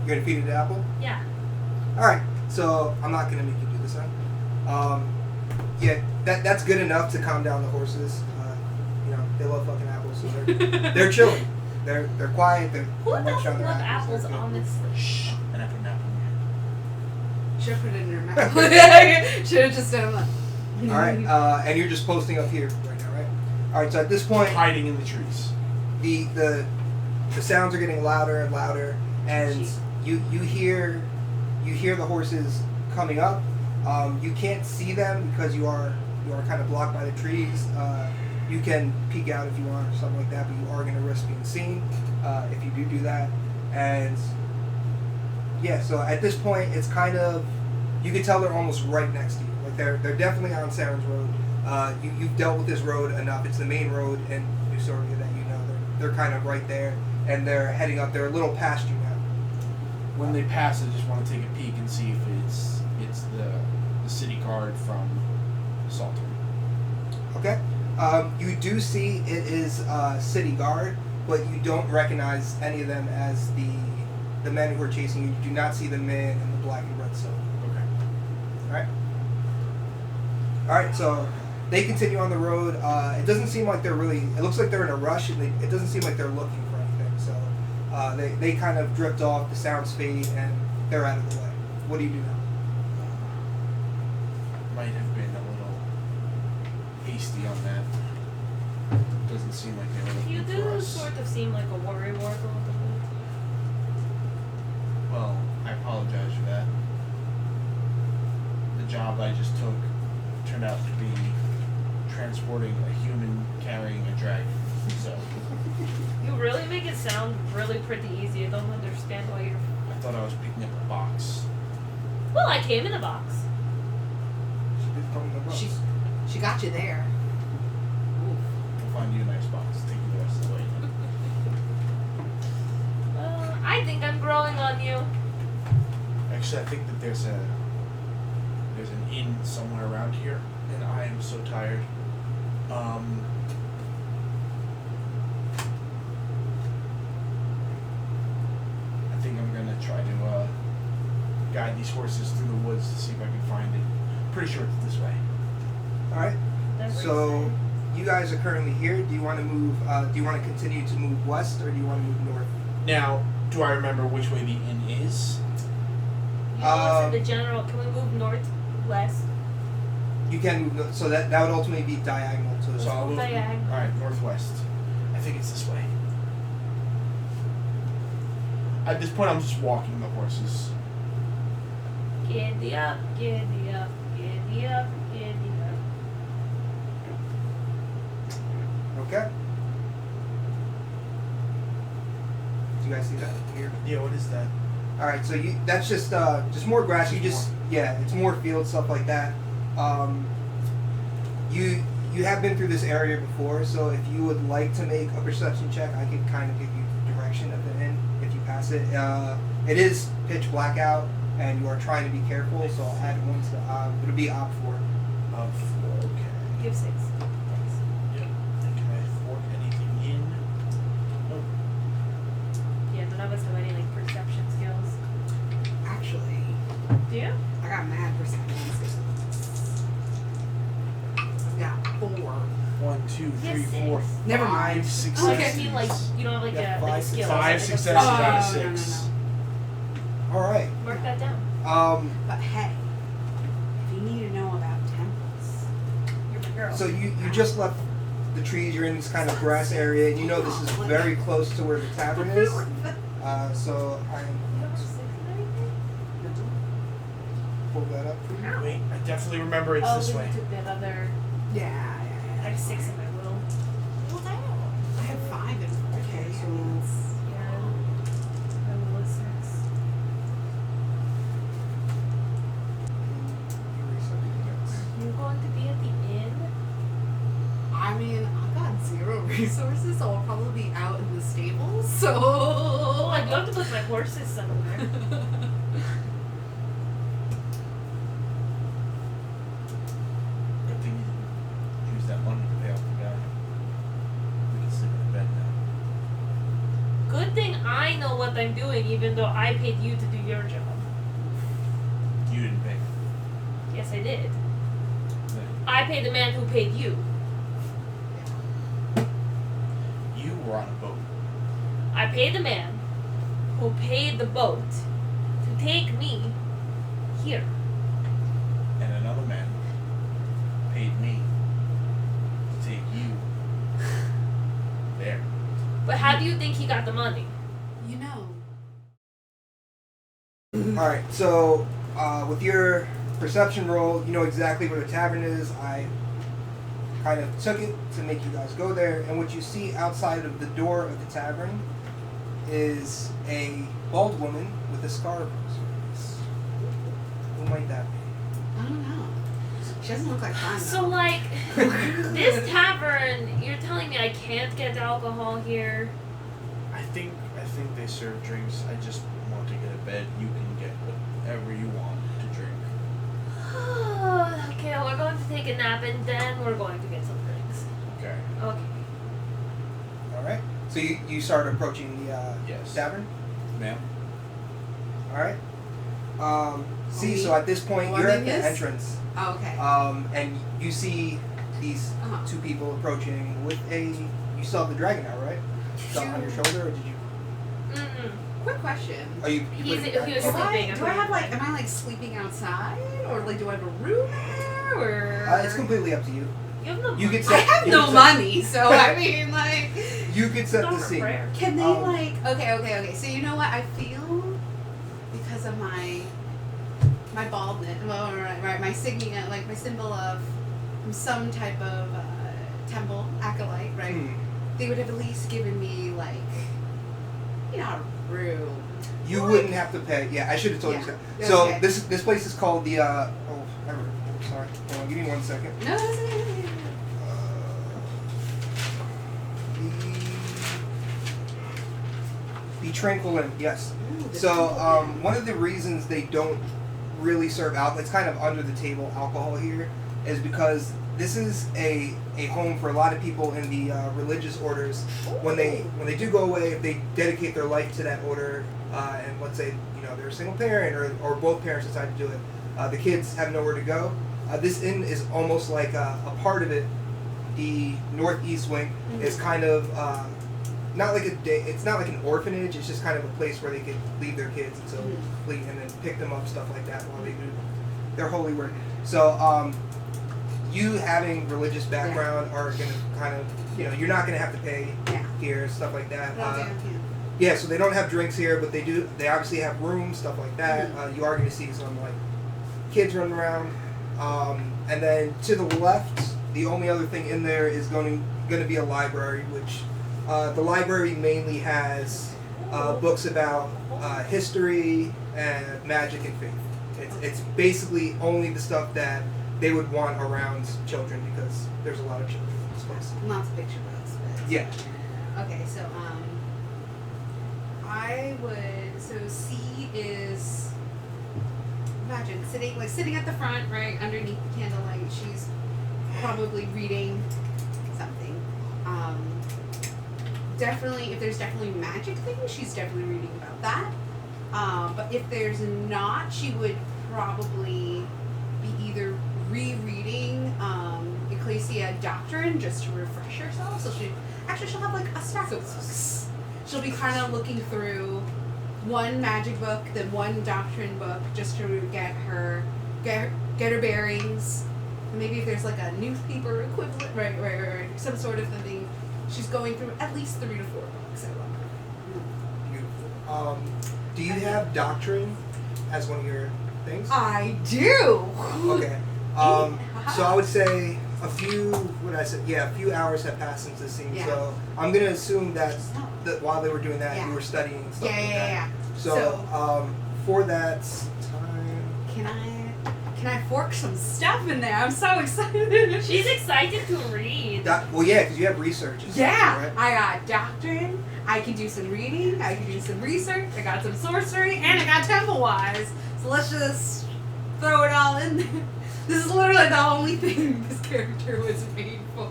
You're gonna feed it an apple? Yeah. Alright, so I'm not gonna make you do this then. Yeah, that's good enough to calm down the horses. They love fucking apples, so they're chilling. They're quiet, they're Who munching on doesn't their love apples. apples, They're good. honestly? Shh. And I put an apple in Should have put it in her mouth. Should have just done it. Alright, and you're just posting up here right now, right? Alright, so at this point here. Hiding in the trees. the sounds are getting louder and louder, and you hear the horses coming up. You can't see them because you are kind of blocked by the trees. You can peek out if you want or something like that, but you are going to risk being seen if you do that. And yeah, so at this point, it's kind of, you can tell they're almost right next to you. Like they're definitely on Saren's road. You've dealt with this road enough. It's the main road in New Soria that you know. They're kind of right there, and they're heading up. They're a little past you now. When they pass, I just want to take a peek and see if it's the city guard from Salter. Okay. You do see it is city guard, but you don't recognize any of them as the men who are chasing you. You do not see the man in the black and red suit. Okay. Alright. Alright, so they continue on the road. It doesn't seem like they're really, it looks like they're in a rush, and it doesn't seem like they're looking for anything. So they kind of drift off, the sounds fade, and they're out of the way. What do you do now? Might have been a little hasty on that. Doesn't seem like they were You looking for do us. sort of seem like a worry wart a little bit. Well, I apologize for that. The job I just took turned out to be transporting a human carrying a dragon. So You really make it sound really pretty easy. I don't understand why you're. I thought I was picking up a box. Well, I came in a box. She got you there. I'll find you a nice box. Take you the rest of the way. I think I'm growing on you. Actually, I think that there's an inn somewhere around here, and I am so tired. I think I'm gonna try to guide these horses through the woods to see if I can find it. Pretty sure it's this way. Alright. That's So you guys are currently here. Do you want to move? Do you want to continue to move west, or do you want to move north? Now, do I remember which way the inn is? You listen the general. Can we move northwest? You can move. So that would ultimately be diagonal to. So I'll move. Diagonal. All right, northwest. I think it's this way. At this point, I'm just walking the horses. Giddy up, giddy up, giddy up, giddy up. Okay. Do you guys see that here? Yeah, what is that? All right. So that's just more grass. You just it's more field stuff like that. You have been through this area before, so if you would like to make a perception check, I could kind of give you direction of the inn if you pass it. It is pitch black out, and you are trying to be careful, so I'll add one to it'll be op 4. Okay. Give 6. Thanks. Yep. And can I afford anything in? Nope. Yeah, none of us have any like perception skills. Actually, Do you? I got mad perception. I got 4. 1, 2, Yes, 3, 4, six. Never 5 mind. successes. Oh, okay, I mean like you don't have like Yeah, a 5 skill. Five like a successes skill. out of Oh, no, 6. All right. Mark that down. But hey, if you need to know about temples, You're my girl. So you just left the trees. You're in this kind of grass area, and you know this is very close to where the tavern is. So I'm You don't have 6 and everything? pull that up for you. Wait, I definitely remember it's Oh, this then way. you took that other. yeah. I have 6 in my will. Well, damn. I have 5 in Okay, so- Yeah. My will is 6. You going to be at the inn? I mean, I got 0 resources, so I'll probably be out in the stables. So love to put my horses somewhere. Good thing you didn't use that money to pay off the guy. We can sleep in the bed now. Good thing I know what I'm doing, even though I paid you to do your job. You didn't pay. Yes, I did. Then I paid the man who paid you. you were on a boat. I paid the man who paid the boat to take me here. And another man paid me to take you there. But how do you think he got the money? You know. All right, so with your perception roll, you know exactly where the tavern is. I kind of took it to make you guys go there, and what you see outside of the door of the tavern is a bald woman with a scar across her face. Who might that be? I don't know. She doesn't look like fun. So, like, this tavern, you're telling me I can't get alcohol here? I think they serve drinks. I just want to get a bed. You can get whatever you want to drink. Okay, we're going to take a nap and then we're going to get some drinks. Okay. Okay. All right. So you start approaching the Yes. tavern. Ma'am? All right. See, me? so at this point Oh, you're I'm at in the this? entrance, Oh, okay. and you see these Uh-huh. two people approaching with a. You still have the dragon now, right? Still on your shoulder, or did you? Mm-mm. Quick question. Are you? He put was it back? sleeping. Do I I'm have like- am I like sleeping outside, or like do I have a room there, or? It's completely up to you. You have no You money. could I say- have you no could say- money, so I mean, like, You could set Not the for scene. prayer. can they Um, okay. So you know what I feel because of my baldness, well, right, my signia, like my symbol of some type of temple acolyte, right? Hmm. They would have at least given me like, you know, a room. You Like- wouldn't have to pay. Yeah, I should have told you Yeah. so. So Okay. this place is called the. Oh, sorry. Hold on, give me 1 second. No, that's okay. The Tranquil Inn, yes. Ooh, the So Tranquil Inn. one of the reasons they don't really serve alcohol, it's kind of under the table alcohol here, is because this is a home for a lot of people in the religious orders. When they do go away, if they dedicate their life to that order, and let's say they're a single parent or both parents decide to do it, the kids have nowhere to go. This inn is almost like a part of it. The northeast wing is kind of not like it's not like an orphanage. It's just kind of a place where they could leave their kids until complete and then pick them up, stuff like that, while they do their holy work. So you having religious background are gonna kind of you're not gonna have to pay here, stuff like that. Yeah, so they don't have drinks here, but they obviously have rooms, stuff like that. You are gonna see some like kids running around, and then to the left, the only other thing in there is going to be a library, which the library mainly has books about history and magic and faith. It's basically only the stuff that they would want around children because there's a lot of children in this place. Lots of picture books, but Yeah. Okay, so I would C is imagine sitting at the front, right underneath the candlelight. She's probably reading something. Definitely, if there's definitely magic things, she's definitely reading about that. But if there's not, she would probably be either rereading Ecclesia Doctrine just to refresh herself. So she'll have like a stack of books. She'll be kind of looking through one magic book, then one doctrine book, just to get her bearings. Maybe if there's like a newspaper equivalent, right, some sort of thing. She's going through at least 3 to 4 books. Beautiful. Do you have doctrine as one of your things? I do. Okay. So I would say a few hours have passed since this scene. Yeah. So I'm gonna assume that while they were doing that, Yeah. you were studying and stuff Yeah. like that. So for that time, Can can I fork some stuff in there? I'm so excited. She's excited to read. Well, yeah, because you have research. and stuff, Yeah, right? I got doctrine. I can do some reading. I can do some research. I got some sorcery, and I got temple wise. So let's just throw it all in there. This is literally the only thing this character was made for.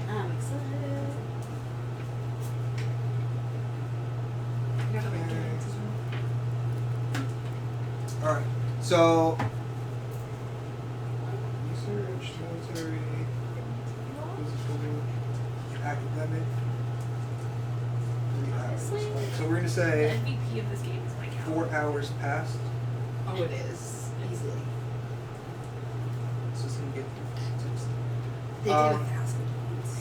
I'm excited. You gotta make it as well. All right. So, research, military, physical, academic. 3 hours. Honestly, So we're gonna The say MVP of this game is my cat. 4 hours past. Oh, it is easily. So it's gonna get. They did Um, 1,000 points.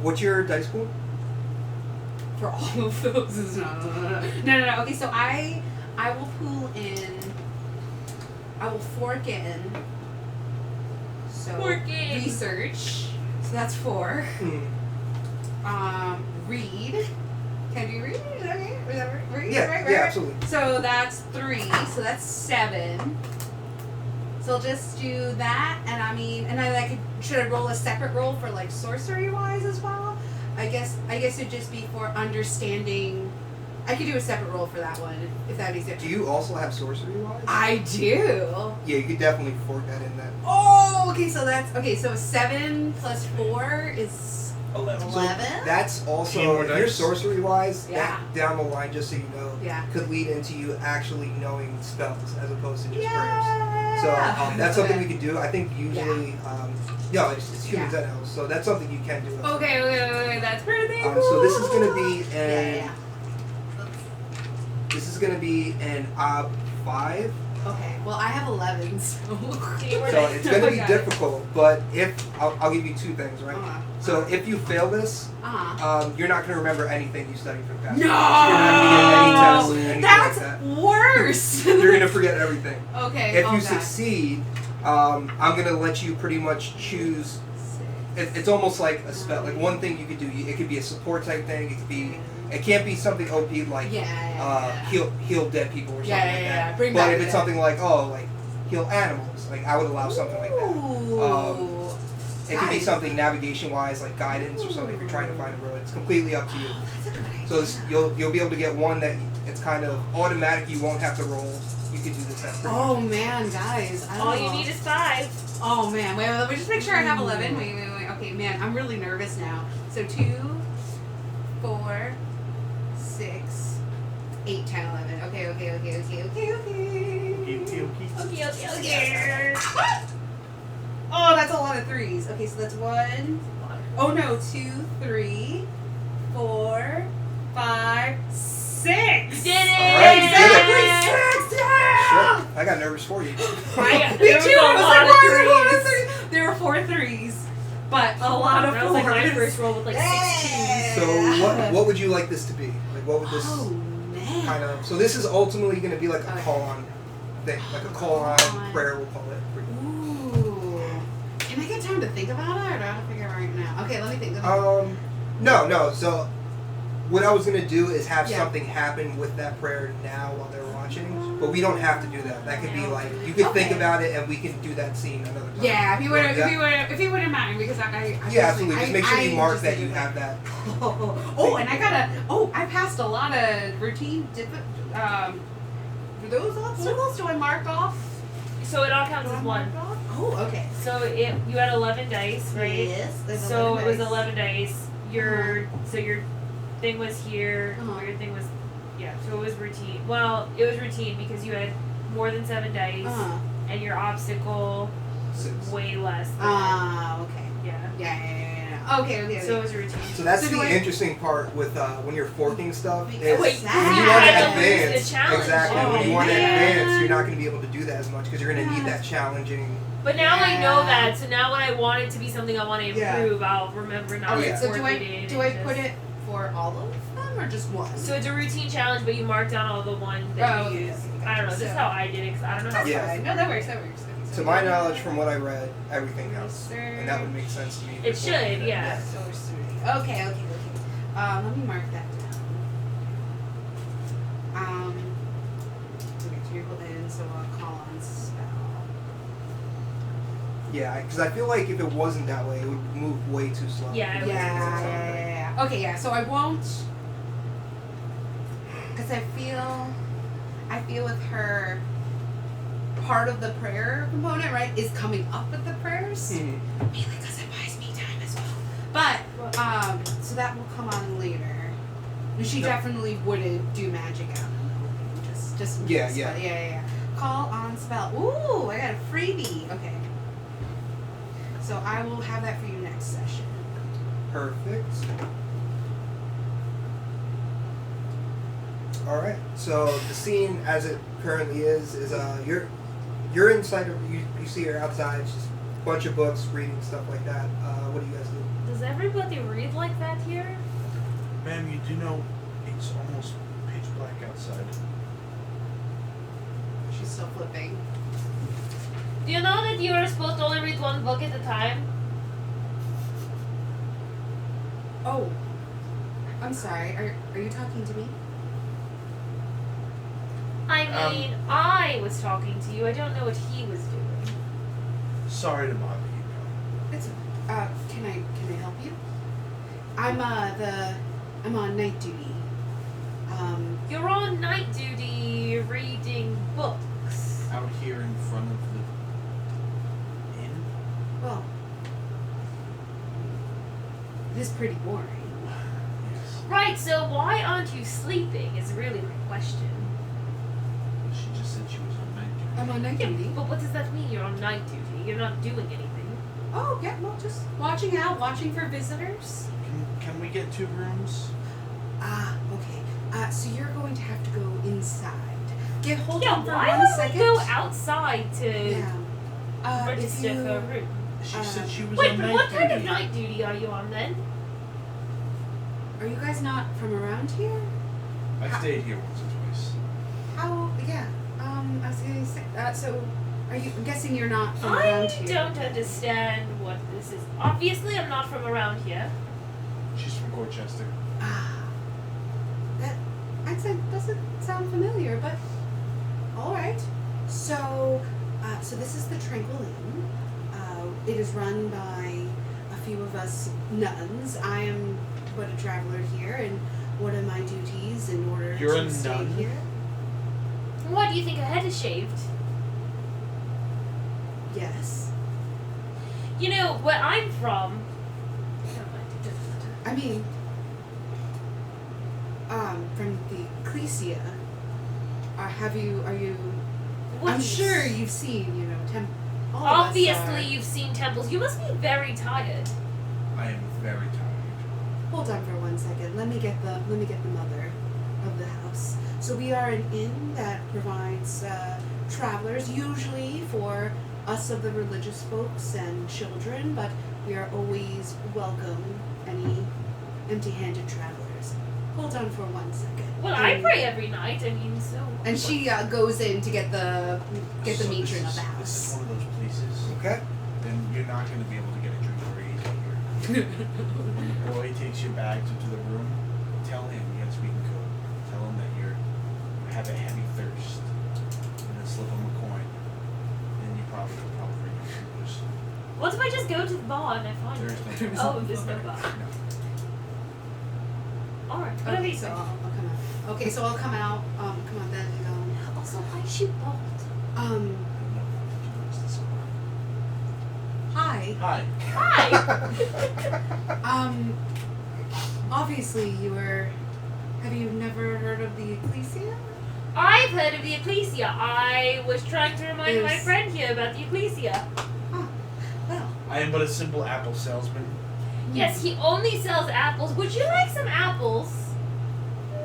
What's your dice pool? For all of those is no. Okay, so I will pool in. I will fork in. So Fork in. research. So that's 4. Read. Can you read? Is that okay? Is that read? Yeah, Right, yeah, absolutely. So that's 3. So that's 7. So I'll just do that, and and then I should I roll a separate roll for like sorcery wise as well? I guess it'd just be for understanding. I could do a separate roll for that one if that makes sense. Do you also have sorcery wise? I do. Yeah, you could definitely fork that in that. Oh, okay. So that's okay. So 7 plus 4 is 11. 11. That's Team also, or if you're dice? sorcery wise, Yeah. that down the line, just so you know, Yeah. could lead into you actually knowing spells as opposed to just prayers. Yeah. So that's something we could do. I think usually, it's humans Yeah. that helps. So that's something you can do. Okay. That's pretty cool. So this is gonna be an Yeah. this is gonna be an ob 5. Okay. Well, I have 11, so. So it's gonna be difficult, but if I'll give you 2 things, right? So if you fail this, you're not gonna remember anything you studied from past. No! You're not gonna get any tests, anything That's like that. worse. You're gonna forget everything. Okay. If you succeed, I'm gonna let you pretty much choose. It's almost like a spell. Like one thing you could do. It could be a support type thing. It could be. It can't be something OP like heal dead people or something like that. Bring But back if it's the- something like heal animals, like I would allow something like that. Ooh. It could be Nice. something navigation wise, like guidance or something. If you're trying to find a road, it's completely up to you. That's a good idea. So you'll be able to get one that it's kind of automatic. You won't have to roll. You could do this at pretty Oh much. man, guys. I don't All know. you need is 5. Oh man, wait, let me just make sure I have 11. Wait. Okay, man, I'm really nervous now. So 2, 4, 6, 8, 10, 11. Okay. Okay. Oh, that's a lot of 3s. Okay, so that's 1. Oh no, 2, 3, 4, 5, 6. You did it! Alright, you did it. Exactly 6! Yeah! Shit, I got nervous for you. I Me there was too. a I was lot like, of why is there a lot of threes. 3s? There were 4 3s, but a lot of 4s. That was like my first roll with like 6 twos. So what would you like this to be? Like what would this Oh man. kind of? So this is ultimately going to be like a Okay. call on thing, like a call on prayer. We'll call it. Ooh. Can I get time to think about it, or do I have to figure it out right now? Okay, let me think. No. So what I was going to do is have Yeah. something happen with that prayer now while they're watching, but we don't have to do that. That could be like you could think Okay. about it and we can do that scene another time. Yeah, if you would, Yeah. if you wouldn't mind, because I Yeah, absolutely. Just make sure you mark just that did you it. have that. Oh, and I passed a lot of routine. Were those obstacles? Do I mark off? So it all counts Do I as mark 1. off? Oh, okay. So you had 11 dice, right? Yes. there's So 11 it was dice. 11 dice. Your thing was here. Uh-huh. Your thing was So it was routine. Well, it was routine because you had more than 7 dice, and your obstacle 6. way less. Than, Okay. yeah. Yeah. Okay. So it was a routine. So that's So the do I- interesting part with when you're forking stuff. Wait, Is wait, when you you want to had to lose the advance, challenge. exactly. Oh, When you want to man. advance, you're not going to be able to do that as much because you're going to need that challenging. But now I know Yeah. that. So now when I want it to be something I want to Yeah. improve, I'll remember not Okay, to so fork do it I in do I and put just- it for all of them or just one? So it's a routine challenge, but you mark down all the ones that Oh, you okay, use. okay, I don't know. gotcha. This is So- how I did it because I don't know how. That's Yeah. fine. No, that works. Okay, To my knowledge, from what I read, everything counts, Research. and that would make sense to me. It should, yeah. Okay. Let me mark that down. Okay, so I'll call on spell. Yeah, because I feel like if it wasn't that way, it would move way too slow. Yeah, it Yeah. Okay, yeah. So I won't, because I feel with her, part of the prayer component, right, is coming up with the prayers. Mhm. Mainly because it buys me time as well. But so that will come on later. She definitely wouldn't do magic out of it. Just Yeah, spell. yeah. Yeah. Call on spell. Ooh, I got a freebie. Okay. So I will have that for you next session. Perfect. All right. So the scene, as it currently is you're inside of you see her outside. She's a bunch of books, reading stuff like that. What do you guys do? Does everybody read like that here? Ma'am, you do know it's almost pitch black outside. She's still flipping. Do you know that you are supposed to only read one book at a time? Oh, I'm sorry. Are you talking to me? I mean, I was talking to you. I don't know what he was doing. Sorry to bother you. It's can I help you? I'm on night duty. You're on night duty reading books. Out here in front of the inn? Well, it is pretty boring. Yes. Right, so why aren't you sleeping is really my question. She just said she was on night duty. I'm on night Yeah, duty. but what does that mean? You're on night duty. You're not doing anything. Oh, yeah, well, just watching out, watching for visitors. Can we get 2 rooms? Ah, okay. So you're going to have to go inside. Hold Yeah, on for why 1 would second. we go outside to Yeah. register if you, for a room? She said she was Wait, on but night what duty. kind of night duty are you on then? Are you guys not from around here? I stayed here once or twice. How? Yeah. I was gonna say. So, are you? I'm guessing you're not from I around here. don't understand what this is. Obviously, I'm not from around here. She's from Dorchester. Ah. That I'd say doesn't sound familiar, but all right. So, so this is the Tranquil Inn. It is run by a few of us nuns. I am but a traveler here, and one of my duties in order You're to a stay nun? here. What, do you think her head is shaved? Yes. You know, where I'm from... I mean, from the Ecclesia. Are you? What I'm is- sure you've seen, all of us Obviously, are. you've seen temples. You must be very tired. I am very tired. Hold on for 1 second. Let me get the mother of the house. So we are an inn that provides travelers, usually for us of the religious folks and children, but we are always welcome any empty-handed travelers. Hold on for 1 second. Well, I pray every night. I mean, so... And she goes in to get the So matron this of the is- This is house. one of those places. Okay. Then you're not going to be able to get a drink very easy here. When the boy takes your bags into the room, tell him, yes, we can go. Tell him that you have a heavy thirst, and then slip him a coin. And you probably bring him some booze. What if I just go to the bar and I find There it? is no Oh, there's no bar. No. Alright, whatever Okay, you so say. I'll come out. Okay, so I'll come out. Come on then. Also, why is she bald? I don't know. Did you notice this one? Hi. Hi. Hi! Obviously have you never heard of the Ecclesia? I've heard of the Ecclesia. I was trying to remind my Yes. friend here about the Ecclesia. Well, I am but a simple apple salesman. Yes, he only sells apples. Would you like some apples?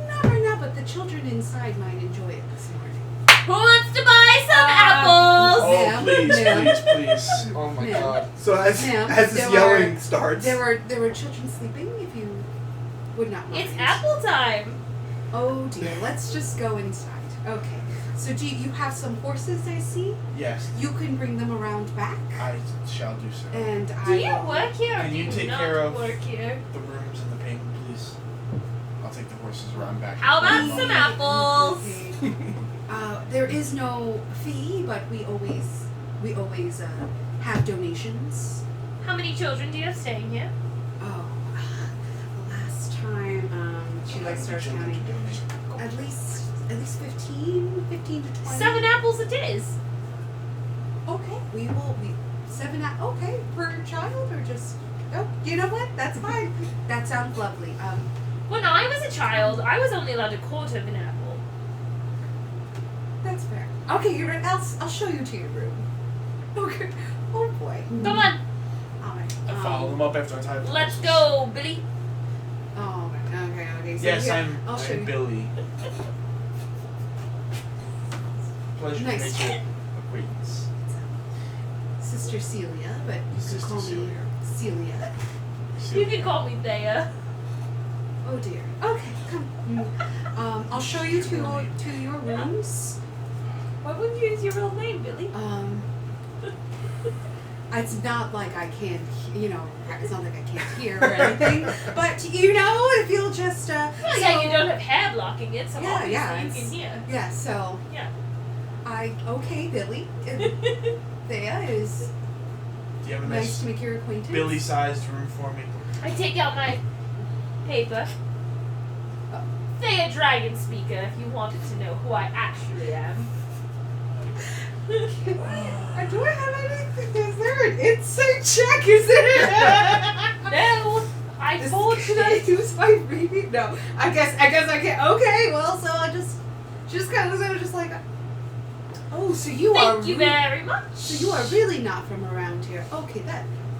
not right now, but the children inside might enjoy it this morning. Who wants to buy some apples? Oh, Ma'am, please, ma'am. please. Oh my Ma'am. god. So as Ma'am, this there yelling were- starts, There were children sleeping, if you would not mind. It's apple time. Oh dear, let's just go inside. Okay. So do you have some horses, I see? Yes, You can bring them around back, I shall do so. and Do I you will... work here or Can do you you take not care of- work here? The rooms and the payment, please. I'll take the horses around back. How about some apples? Okay. There is no fee, but we always have donations. How many children do you have staying here? Oh, last time she like starts counting. At least 15 to 20. 7 apples it is. Okay, we 7 okay per child or just you know what? That's fine. That sounds lovely. When I was a child, I was only allowed a quarter of an apple. That's fair. Okay, you're right. I'll show you to your room. Okay. Oh boy. Come on, Alright. I follow them up after I type. let's go, Billy. Oh, okay. So Yes, here, I'll show I'm you. Billy. Pleasure Nice. to make your acquaintance. Sister Celia, but you can Sister call me Celia. You can call me Thea. Oh dear. Okay, come. I'll show you to your rooms. Why wouldn't you use your real name, Billy? It's not like I can't, it's not like I can't hear or anything. But if you'll just Well, yeah, you don't have hair blocking it, so Yeah, obviously yeah, you it's- can hear. Yeah. So Yeah. okay, Billy. Thea is Do you have a nice nice to make your acquaintance. Billy-sized room for me? I take out my paper. Thea Dragon Speaker, if you wanted to know who I actually am. Do I have anything? Is there an insight check? Is there? No, I told Can you. I use my reading? No. I guess I can't. Okay, well, so I just kind of just like, oh, so you are. Thank you very much. So you are really not from around here. Okay,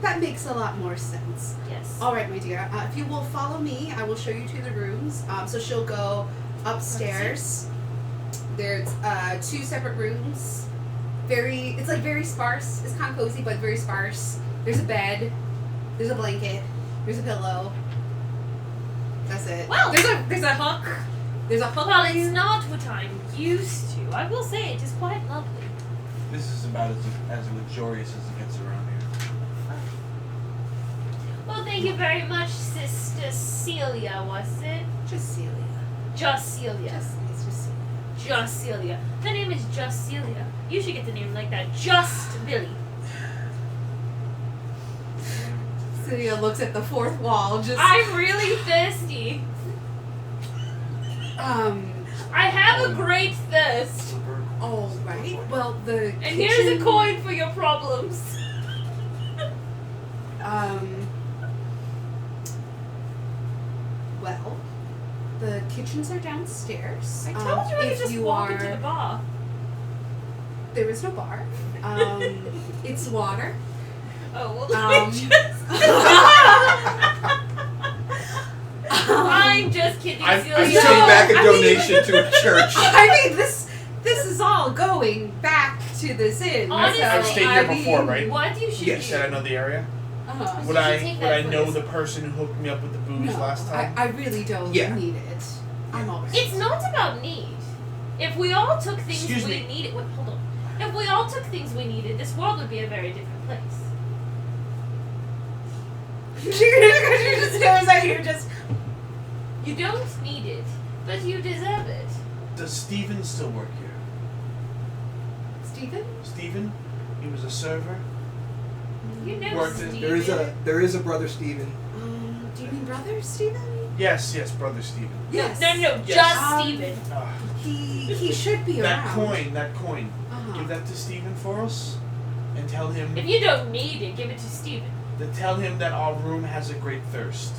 that makes a lot more sense. Yes. All right, my dear. If you will follow me, I will show you to the rooms. So she'll go upstairs. There's 2 separate rooms. It's like very sparse. It's kind of cozy, but very sparse. There's a bed. There's a blanket. There's a pillow. That's it. Well- there's a hook. There's a hook. Well, for it's you. not what I'm used to. I will say it is quite lovely. This is about as luxurious as it gets around here. Well, thank you very much, Sister Celia, was it? Just Celia. Just Celia. It's just Celia. Just Celia. Her name is Just Celia. You should get the name like that. Just Billy. Celia looks at the fourth wall. Just I'm really thirsty. I have a great thirst. All right. Well, the And kitchen, here's a coin for your problems. Well, the kitchens are downstairs. I told you I could if just you walk are, into the bar. There is no bar. It's water. Oh, well, Um, I'm just kidding, I'm Celia. Take No, back a I mean- donation to a church. I mean, this is all going back to this inn. Honestly, I've stayed here before, right? What you should Yes. do. Said I know the area. Uh-huh. Would You should I take would that I know quiz. the person who hooked me up with the booze No, last time? I really don't Yeah. need it. I'm all right. It's not about need. If we all took things Excuse we me. needed, wait, hold on. If we all took things we needed, this world would be a very different place. She just stares at you. Just You don't need it, but you deserve it. Does Steven still work here? Stephen. Steven? He was a server? You know, Worked in- Steven. There is a brother Steven. Do you mean brother Stephen? Yes, brother Steven. Yes. No, Yes. just Steven. Ah, He should be that around. coin. Uh-huh. Give that to Steven for us. And tell him If you don't need it, give it to Steven. tell him that our room has a great thirst.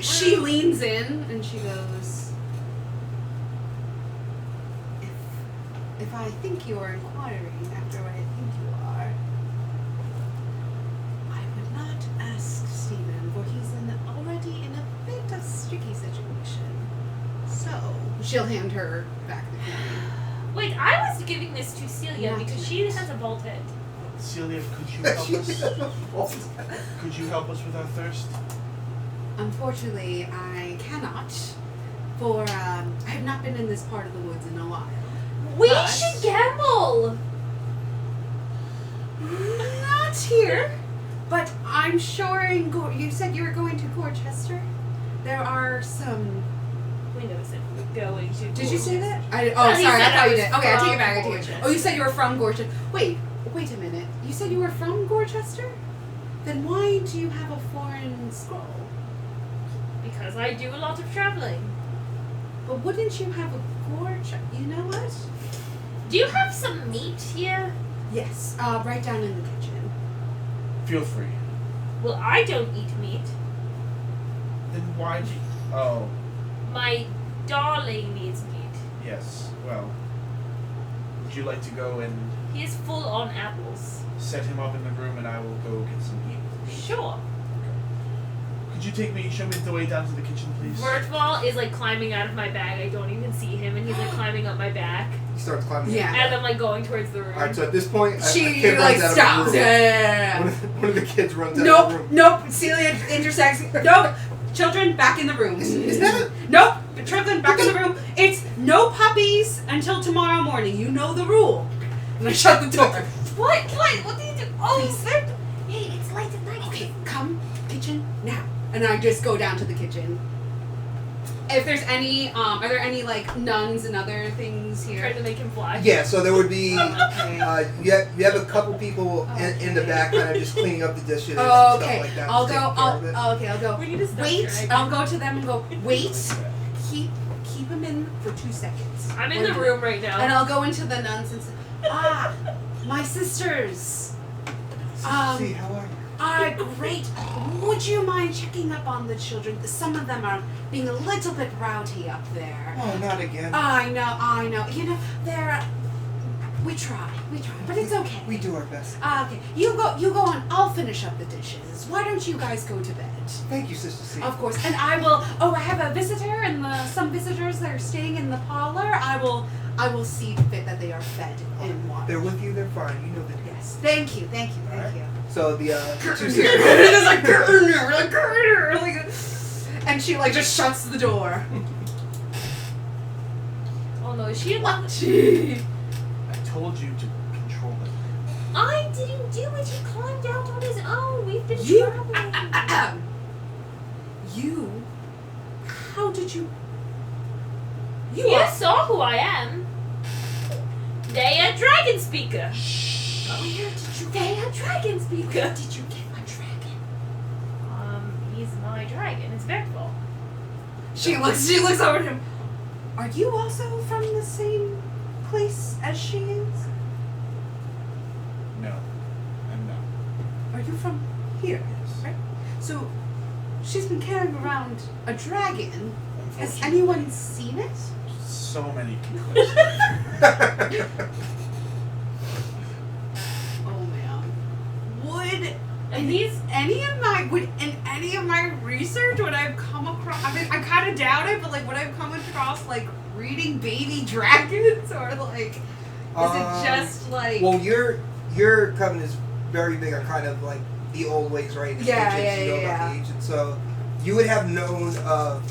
She leans in and she goes, if I think you are inquiring after what I think you are, I would not ask Stephen, for he's already in a bit of sticky situation. So she'll hand her back the coin. Wait, I was giving this to Celia Not because she has a bald head. Celia, could you help us? Could you help us with our thirst? Unfortunately, I cannot, for I have not been in this part of the woods in a while. We But- should gamble. Not here, but I'm sure in you said you were going to Gorchester. There are some We never said we were going to. Did you say that? No, he sorry, said I thought you I did. was Okay, I take from it back. I take it Gorchester. back. Oh, you said you were from Gorchester. Wait a minute. You said you were from Gorchester? Then why do you have a foreign scroll? Because I do a lot of traveling. But wouldn't you have a gorge? You know what? Do you have some meat here? Yes. Right down in the kitchen. Feel free. Well, I don't eat meat. Then why'd you? Oh, My darling needs meat. yes. Well, would you like to go and He is full on apples. set him up in the room, and I will go get some meat? Sure. Could you show me the way down to the kitchen, please? Wordfall is like climbing out of my bag. I don't even see him, and he's like climbing up my back. He starts climbing. Yeah. And I'm like going towards the room. All right. So at this point, a She kid like runs out stops. of the Yeah. room. One of the kids runs out of the room. Nope. Celia intersects. Nope. Children, back in the room. Is that it? Nope. Children, back in the room. It's no puppies until tomorrow morning. You know the rule. And I shut the door. What? What do you do? Oh, Please. hey, it's late at night. Okay, come kitchen now. And I just go down to the kitchen. If there's any, are there any like nuns and other things Trying here? to make him fly. Yeah. So there would be. Okay. You have a couple people in the back, kind of just cleaning up the dishes and Oh, stuff okay. like that. I'll just go. taking care of it. Okay, I'll go. We need to stop Wait. dragging. I'll go to them and go. Wait. Keep him in for 2 seconds. I'm in the room right now. And I'll go into the nuns and say, my sisters. See, how are you? Great. Would you mind checking up on the children? Some of them are being a little bit rowdy up there. Oh, not again. I know. You know, they're. We try, but it's okay. We do our best. Okay, you go on. I'll finish up the dishes. Why don't you guys go to bed? Thank you, Sister C. Of course, and I will. Oh, I have a visitor, and some visitors that are staying in the parlor. I will see fit that they are fed and watered. They're with you. They're fine. You know that. Yes. Thank you. Alright. So the two sisters. It's like, "Get in there, like, get in there," like, and she like just shuts the door. Oh no, is she in What? the... I told you to control it. I didn't do it. He climbed out on his own. We've been You- traveling. You? How did you? You saw who I am. Thea, dragon speaker. Where did you? Thea, dragon speaker. Where did you get a dragon? He's my dragon. It's Vectfall. She looks over at him. Are you also from the same place as she is? No, I'm not. Are you from here? Yes. Right. So, she's been carrying around a dragon. Has Unfortunately, anyone seen it? so many people have seen it. Oh man. Would And he's... in any of my research would I've come across? I mean, I kind of doubt it, but like, would I've come across like reading baby dragons or like? Is it just like? Well, your coven is very big on kind of like the old ways, right? The Yeah, ancients, yeah, you know yeah, about the yeah. ancients. So you would have known of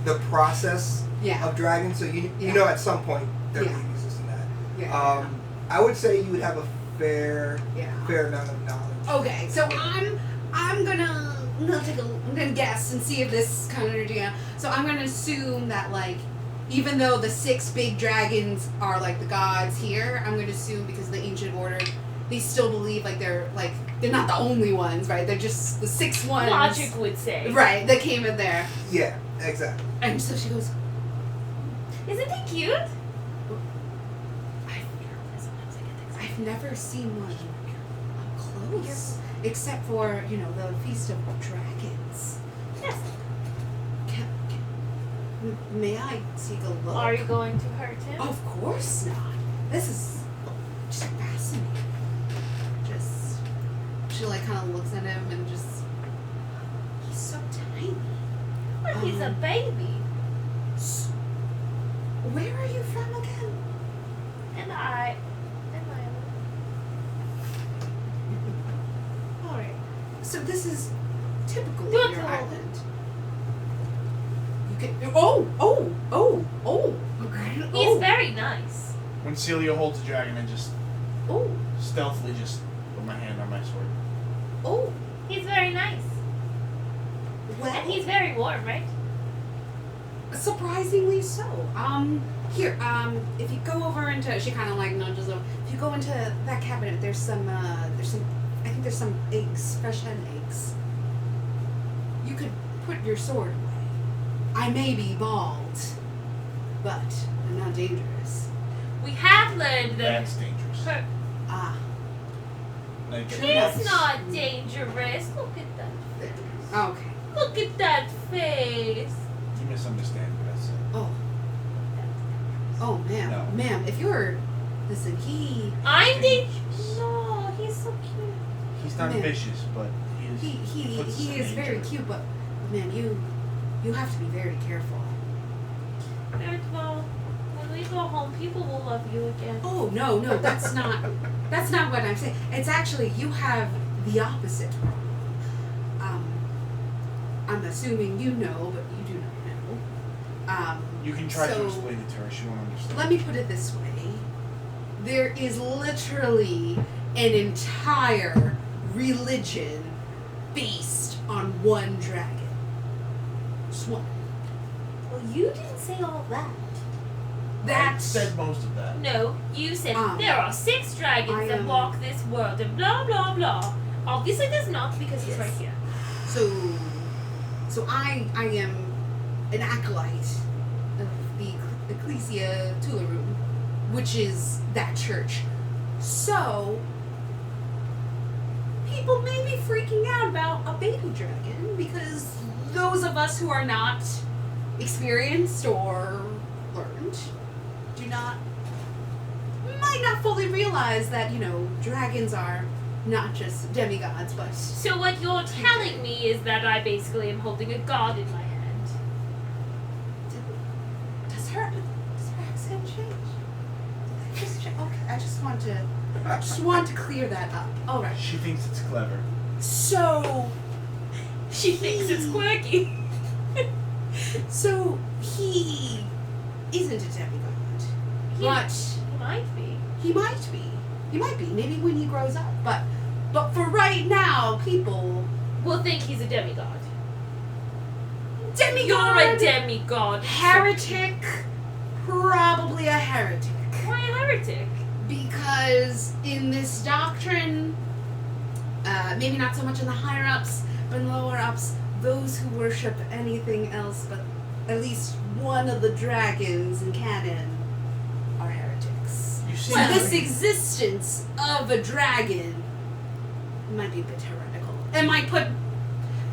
the process Yeah. of dragons. So you Yeah. know at some point they're Yeah. babies, this and that. Yeah. I would say you would have a fair amount of knowledge. Okay, so I'm gonna guess and see if this kind of idea. So I'm gonna assume that like, even though the 6 big dragons are like the gods here, I'm gonna assume because of the ancient order, they still believe like they're not the only ones, right? They're just the 6 ones. Logic would say. Right, that came in there. Yeah, exactly. And so she goes, Isn't he cute? I've never seen one up close, except for the Feast of Dragons. Yes. May I take a look? Are you going to hurt him? Of course not. This is just fascinating. She like kind of looks at him and just, he's so tiny. But he's a baby. Where are you from again? And I... Alright. So this is typical Do of it your to island. You can, oh. He's very nice. When Celia holds the dragon, I just Oh. stealthily just put my hand on my sword. Oh. He's very nice. Well. And he's very warm, right? Surprisingly so. Here, if you go over into, she kind of like nudges over. If you go into that cabinet, there's some, I think there's some eggs, fresh hen eggs. You could put your sword away. I may be bald, but I'm not dangerous. We have learned that That's dangerous. her. Ah, Like, He's not dangerous. Look at that. okay. Look at that face. You misunderstand what I said. Oh, ma'am. No. Ma'am, if you're, listen, I'm dangerous. No, he's so cute. He's not Man. vicious, but he puts us he in is very danger. cute, but, man, you have to be very careful. Very well. When we go home, people will love you again. Oh, no, that's not what I'm saying. It's actually, you have the opposite problem. I'm assuming you know, but you do not know. You can try to So- explain it to her. She won't understand. Let me put it this way. There is literally an entire religion based on one dragon. Just one. Well, you didn't say all that. I That's said most of that. No, you said Um, there are 6 dragons I that am- walk this world and blah blah blah. Obviously there's not because he's Yes. right here. so I am an acolyte of the Ecclesia Tularum, which is that church. So people may be freaking out about a baby dragon because those of us who are not experienced or learned might not fully realize that, dragons are not just demigods, but So what you're telling me is that I basically am holding a god in my hand. does her accent change? Did that just change? Okay, I just want to clear that up. All right. She thinks it's clever. So She thinks it's quirky. So he isn't a demigod, He but might be. he might be. He might be. Maybe when he grows up. But for right now, people We'll think he's a demigod. demigod. You're a demigod. heretic. Probably a heretic. Why a heretic? Because in this doctrine, maybe not so much in the higher ups, but in the lower ups, those who worship anything else but at least one of the dragons in canon are heretics. You see, So this existence of a dragon might be a bit heretical. It might put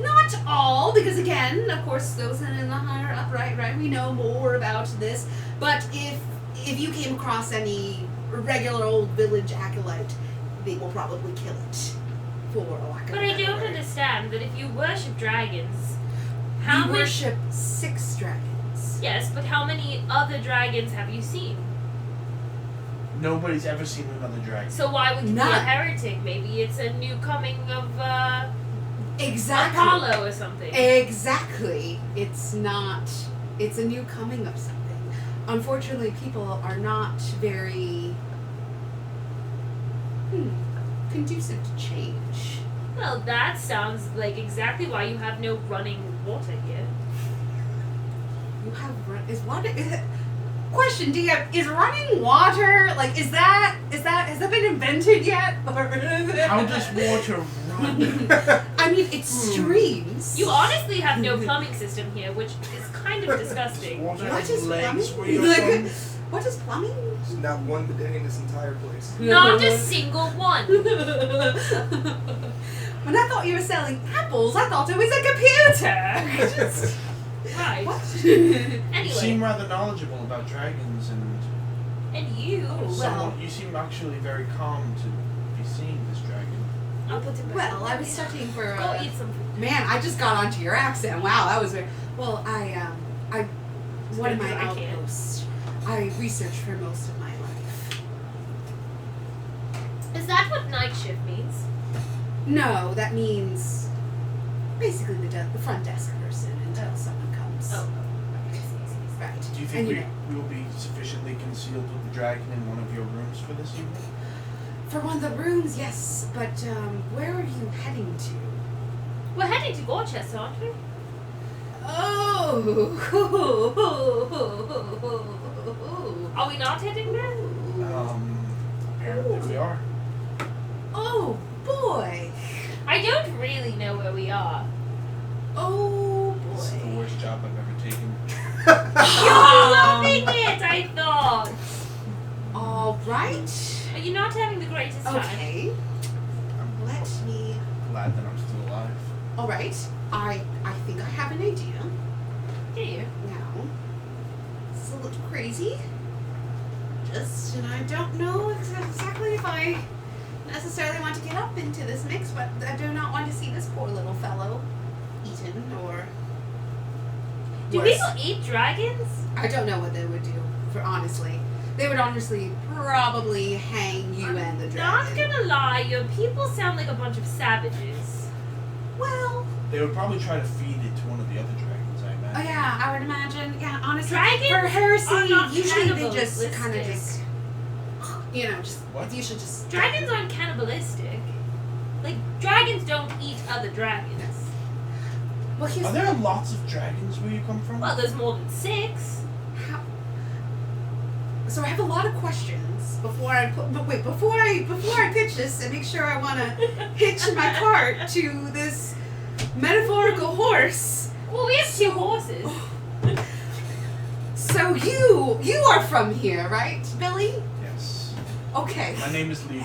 not all, because again, of course, those in the higher up, right, we know more about this. But if you came across any regular old village acolyte, they will probably kill it for a lack of But a I better don't word. understand that if you worship dragons, how We many? worship 6 dragons. Yes, but how many other dragons have you seen? nobody's ever seen another dragon. So why would you be a None. heretic? Maybe it's a new coming of Exactly. Apollo or something. Exactly. It's a new coming of something. Unfortunately, people are not very conducive to change. Well, that sounds like exactly why you have no running water here. You have question, do you have, is running water, like, has that been invented yet? How does water run? I mean, it streams. You honestly have no plumbing system here, which is kind of disgusting. Water What has is legs plumbing? where you're Like, from? what is plumbing? There's not one bidet in this entire place. Not a single one. When I thought you were selling apples, I thought it was a computer. Right. What? You Anyway, seem rather knowledgeable about dragons, and and you. you seem actually very calm to be seeing this dragon. I'll put it back. Well, I was studying for. Go eat some food. Man, I just got onto your accent. Wow, that was very. Well, I one of my I can't. outposts. I researched for most of my life. Is that what night shift means? No, that means basically the front desk person until someone comes. Oh. Right. Do you And think we will be sufficiently concealed with the dragon in one of your rooms for this evening? For one of the rooms, yes, but where are you heading to? We're heading to Gorchester, aren't we? Oh, Are we not hitting that? Apparently we are. Oh boy. I don't really know where we are. Oh This is the boy. worst job I've ever taken. You're loving it, I thought. All right. Are you not having the greatest time? Okay. I'm Let me. glad that I'm still alive. All right. I think I have an idea. Do you? Now, it's a little crazy. And I don't know exactly if I necessarily want to get up into this mix, but I do not want to see this poor little fellow eaten or. Do worse. people eat dragons? I don't know what they would do. For honestly, they would honestly probably hang you and the dragon. Not gonna lie, your people sound like a bunch of savages. Well, They would probably try to feed it to one of the other dragons, I imagine. oh yeah, I would imagine. Yeah, honestly, Dragons for are heresy, not usually they just cannibalistic. kind of just, just What? you should just. Dragons aren't cannibalistic. Like, dragons don't eat other dragons. Well, here's Are there lots of dragons where you come from? Well, there's more than 6. How? So I have a lot of questions before I put. But wait, before I pitch this and make sure I want to hitch my cart to this metaphorical horse. Well, we have 2 horses. So you are from here, right, Billy? Yes. Okay, My name is Levi.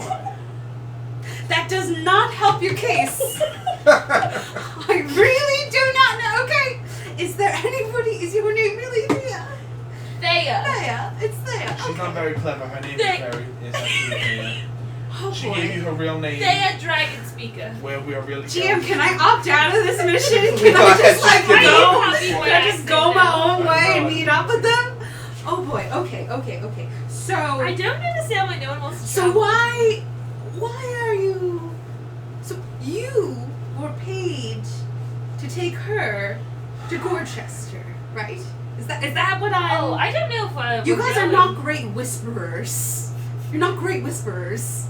that does not help your case. I really do not know. Okay, is there anybody? Is your name really Thea? Thea. Thea, it's Thea. She's not very clever. Her name is actually Thea. Oh She boy. gave you her real name. Thea, dragon speaker. Where we are really GM, going. can I opt out of this mission? We Can I thought just that's like just Are you go? happy Can with I just go my accident? own way and meet up with them? Oh boy. Okay. So I don't understand why no one wants to so travel. why are you? So you were paid to take her to Gorchester, right? Is that what I'm? Oh, I don't know if You we're guys are going. not great whisperers. You're not great whisperers.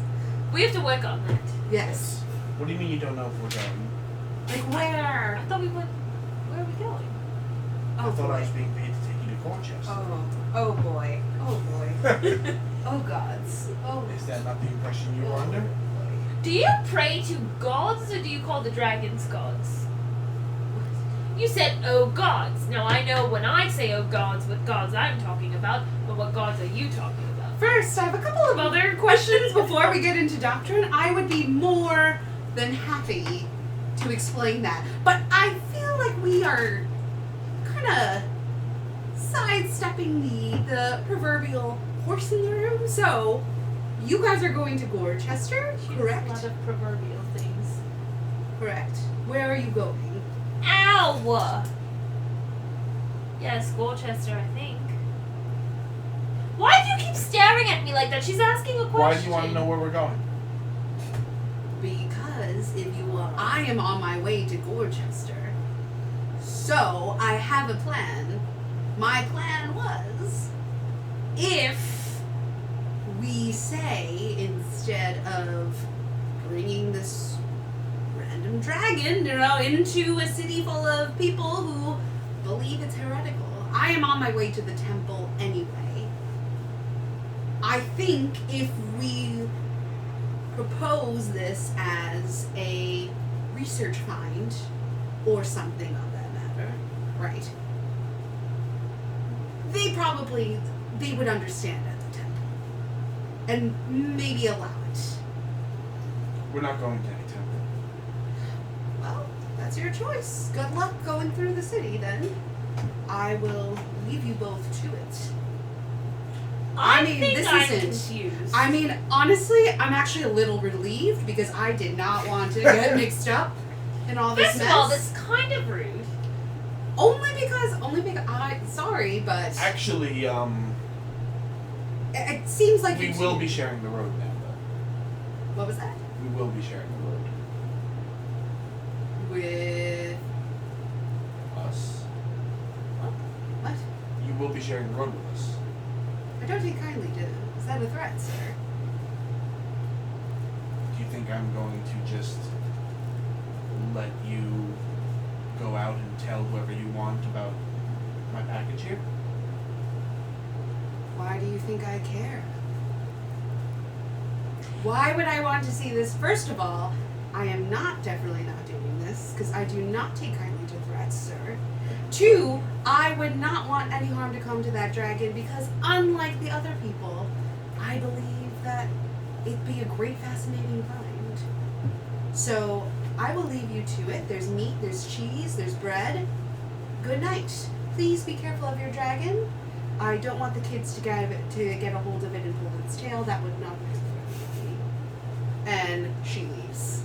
We have to work on that. Yes. What do you mean you don't know if we're going? Like where? I thought we went. Where are we going? Oh I thought I boy. was being paid to take you to Colchester. Oh boy. Oh boy. Oh gods. Oh. Is that not the impression you were under? Do you pray to gods or do you call the dragons gods? You said, oh gods. Now I know when I say oh gods what gods I'm talking about, but what gods are you talking about? First, I have a couple of other questions before we get into doctrine. I would be more than happy to explain that. But I feel like we are kind of sidestepping the proverbial horse in the room. So, you guys are going to Gorchester, She has correct? a lot of proverbial things. Correct. Where are you going? Ow! Yes, Colchester, I think. Why do you keep staring at me like that? She's asking a question. Why do you want to know where we're going? Because I am on my way to Gorchester. So I have a plan. My plan was, if we say instead of bringing this random dragon, into a city full of people who believe it's heretical, I am on my way to the temple anyway. I think if we propose this as a research find or something of that matter, right? They would understand at the temple and maybe allow it. We're not going to any temple. Well, that's your choice. Good luck going through the city then. I will leave you both to it. I mean, think this I'm isn't- confused. I mean, honestly, I'm actually a little relieved because I did not want to get mixed up in all this First mess. of all, that's kind of rude. Only because sorry, but Actually, it seems like we you will two- be sharing the road now, though. What was that? We will be sharing the road. With Us. what? You will be sharing the road with us. I don't take kindly to. Is that a threat, sir? Do you think I'm going to just let you go out and tell whoever you want about think I care? Why would I want to see this? First of all, I am definitely not doing this, because I do not take kindly to threats, sir. 2, I would not want any harm to come to that dragon, because unlike the other people, I believe that it'd be a great, fascinating find. So, I will leave you to it. There's meat, there's cheese, there's bread. Good night. Please be careful of your dragon. I don't want the kids to get a hold of it and pull its tail. That would not be good for anybody. And she leaves.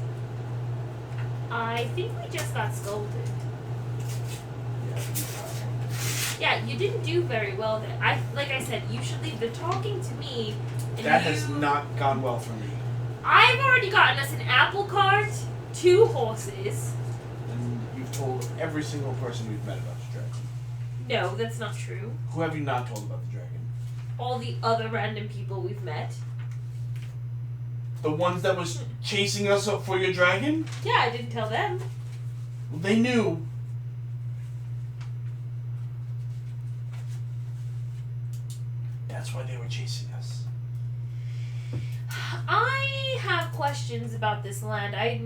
I think we just got scolded. Yeah, you didn't do very well there. Like I said, you should leave the talking to me. And That has not gone well for me. I've already gotten us an apple cart, 2 horses. And you've told every single person we've met about the dragon. No, that's not true. Who have you not told about the dragon? All the other random people we've met. The ones that was chasing us up for your dragon? Yeah, I didn't tell them. Well, they knew. That's why they were chasing us. I have questions about this land. I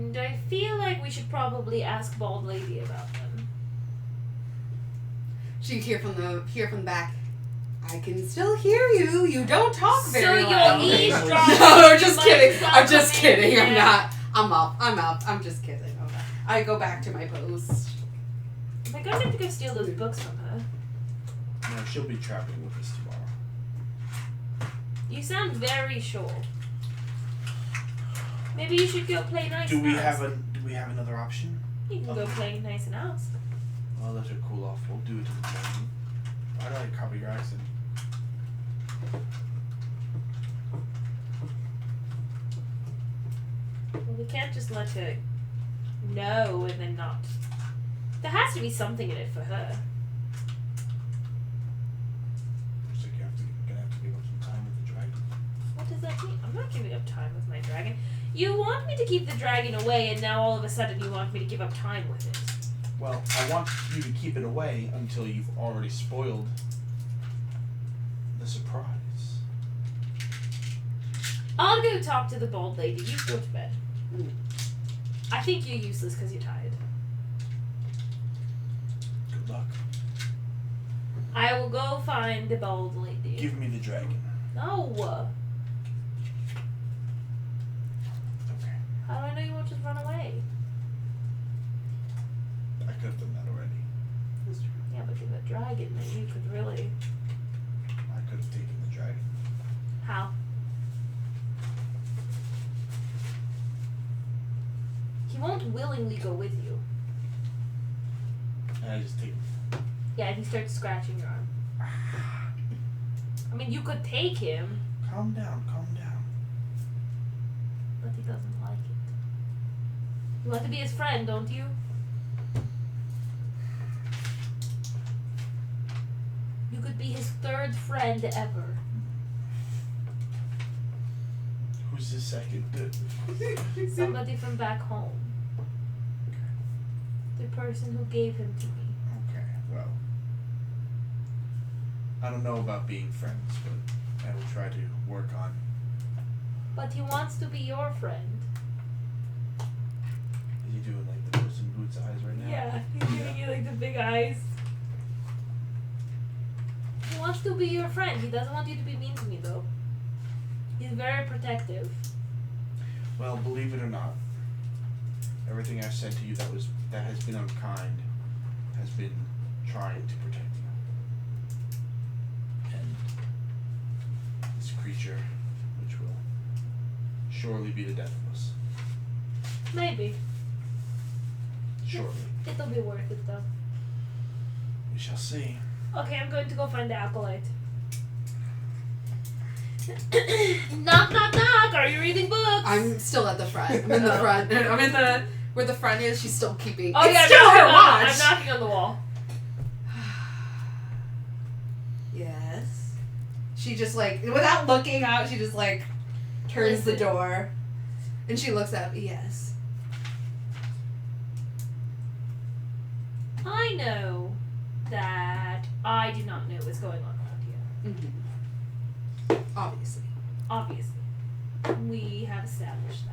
feel like we should probably ask Bald Lady about them. She hear from the back. I can still hear you. You don't talk very so loud. you'll eavesdrop. No, I'm just kidding. Like I'm just kidding. I'm yeah. not. I'm up. I'm just kidding. Okay. I go back to my post. Oh my god, I have to go steal those books from her. No, she'll be traveling with us tomorrow. You sound very sure. Maybe you should go play nice. Do we and have ask. do we have another option? You can go play nice and ask. I'll let her cool off. We'll do it in the morning. Why do I copy your accent? Well, we can't just let her know and then not. There has to be something in it for her. Looks like you're gonna have to give up some time with the dragon. What does that mean? I'm not giving up time with my dragon. You want me to keep the dragon away, and now all of a sudden you want me to give up time with it. Well, I want you to keep it away until you've already spoiled the surprise. I'll go talk to the bald lady. You go to bed. Mm. I think you're useless because you're tired. Good luck. I will go find the bald lady. Give me the dragon. No. Okay. How do I know you won't just run away? I could have done that already. Yeah, but you're the dragon, then you could really. I could have taken the dragon. How? He won't willingly go with you. And I just take Yeah, and he starts scratching your arm. I mean, you could take him, Calm down, calm down. but he doesn't like it. You want to be his friend, don't you? You could be his 3rd friend ever. Who's the second? Somebody from back home. The person who gave him to me. Okay, well. I don't know about being friends, but I will try to work on. But he wants to be your friend. Is he doing like the Puss in Boots eyes right now? Yeah, he's giving you like the big eyes. He wants to be your friend. He doesn't want you to be mean to me though. He's very protective. Well, believe it or not, everything I've said to you that has been unkind has been trying to protect you. And this creature, which will surely be the death of us. Maybe. Surely. It'll be worth it though. We shall see. Okay, I'm going to go find the acolyte. Knock, knock, knock! Are you reading books? I'm still at the front. I'm in the front. I'm in the where the front is. She's still keeping. Oh it's yeah, still her watch. I'm knocking on the wall. Yes. She just like without looking out. She just like turns the Listen. door, and she looks up. Yes. I know that I do not know what's going on around here. Mm-hmm. Obviously. Obviously. We have established that.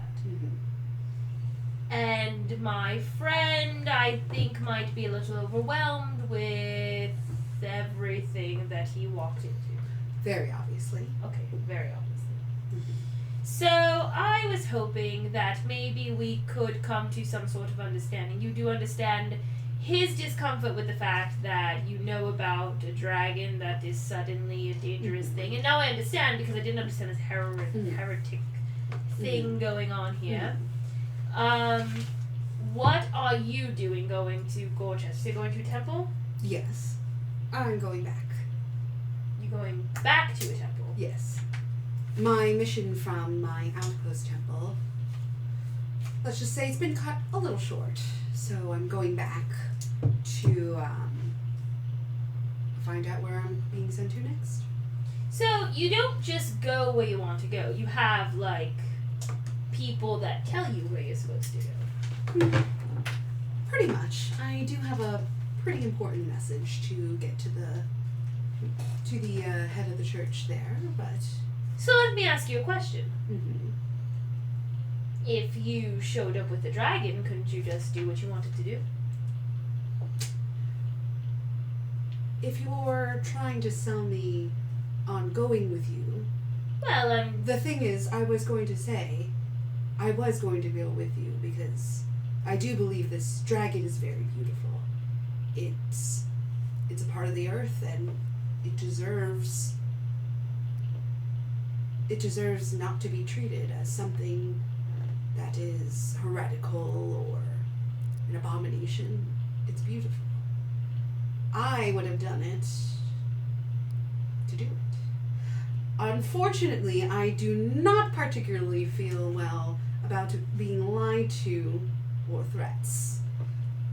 And my friend, I think, might be a little overwhelmed with everything that he walked into. Very obviously. Okay, very obviously. So I was hoping that maybe we could come to some sort of understanding. You do understand his discomfort with the fact that you know about a dragon that is suddenly a dangerous thing. And now I understand because I didn't understand this heretic thing going on here. What are you doing going to Gorchester? You're going to a temple? Yes. I'm going back. You going back to a temple? Yes. My mission from my outpost temple, let's just say it's been cut a little short. So I'm going back to find out where I'm being sent to next. So you don't just go where you want to go. You have, like, people that tell you where you're supposed to go. Pretty much. I do have a pretty important message to get to the head of the church there, but... So let me ask you a question. If you showed up with the dragon, couldn't you just do what you wanted to do? If you're trying to sell me on going with you... Well, The thing is, I was going to go with you because I do believe this dragon is very beautiful. It's a part of the earth and it deserves not to be treated as something that is heretical or an abomination. It's beautiful. I would have done it to do it. Unfortunately, I do not particularly feel well about being lied to or threats.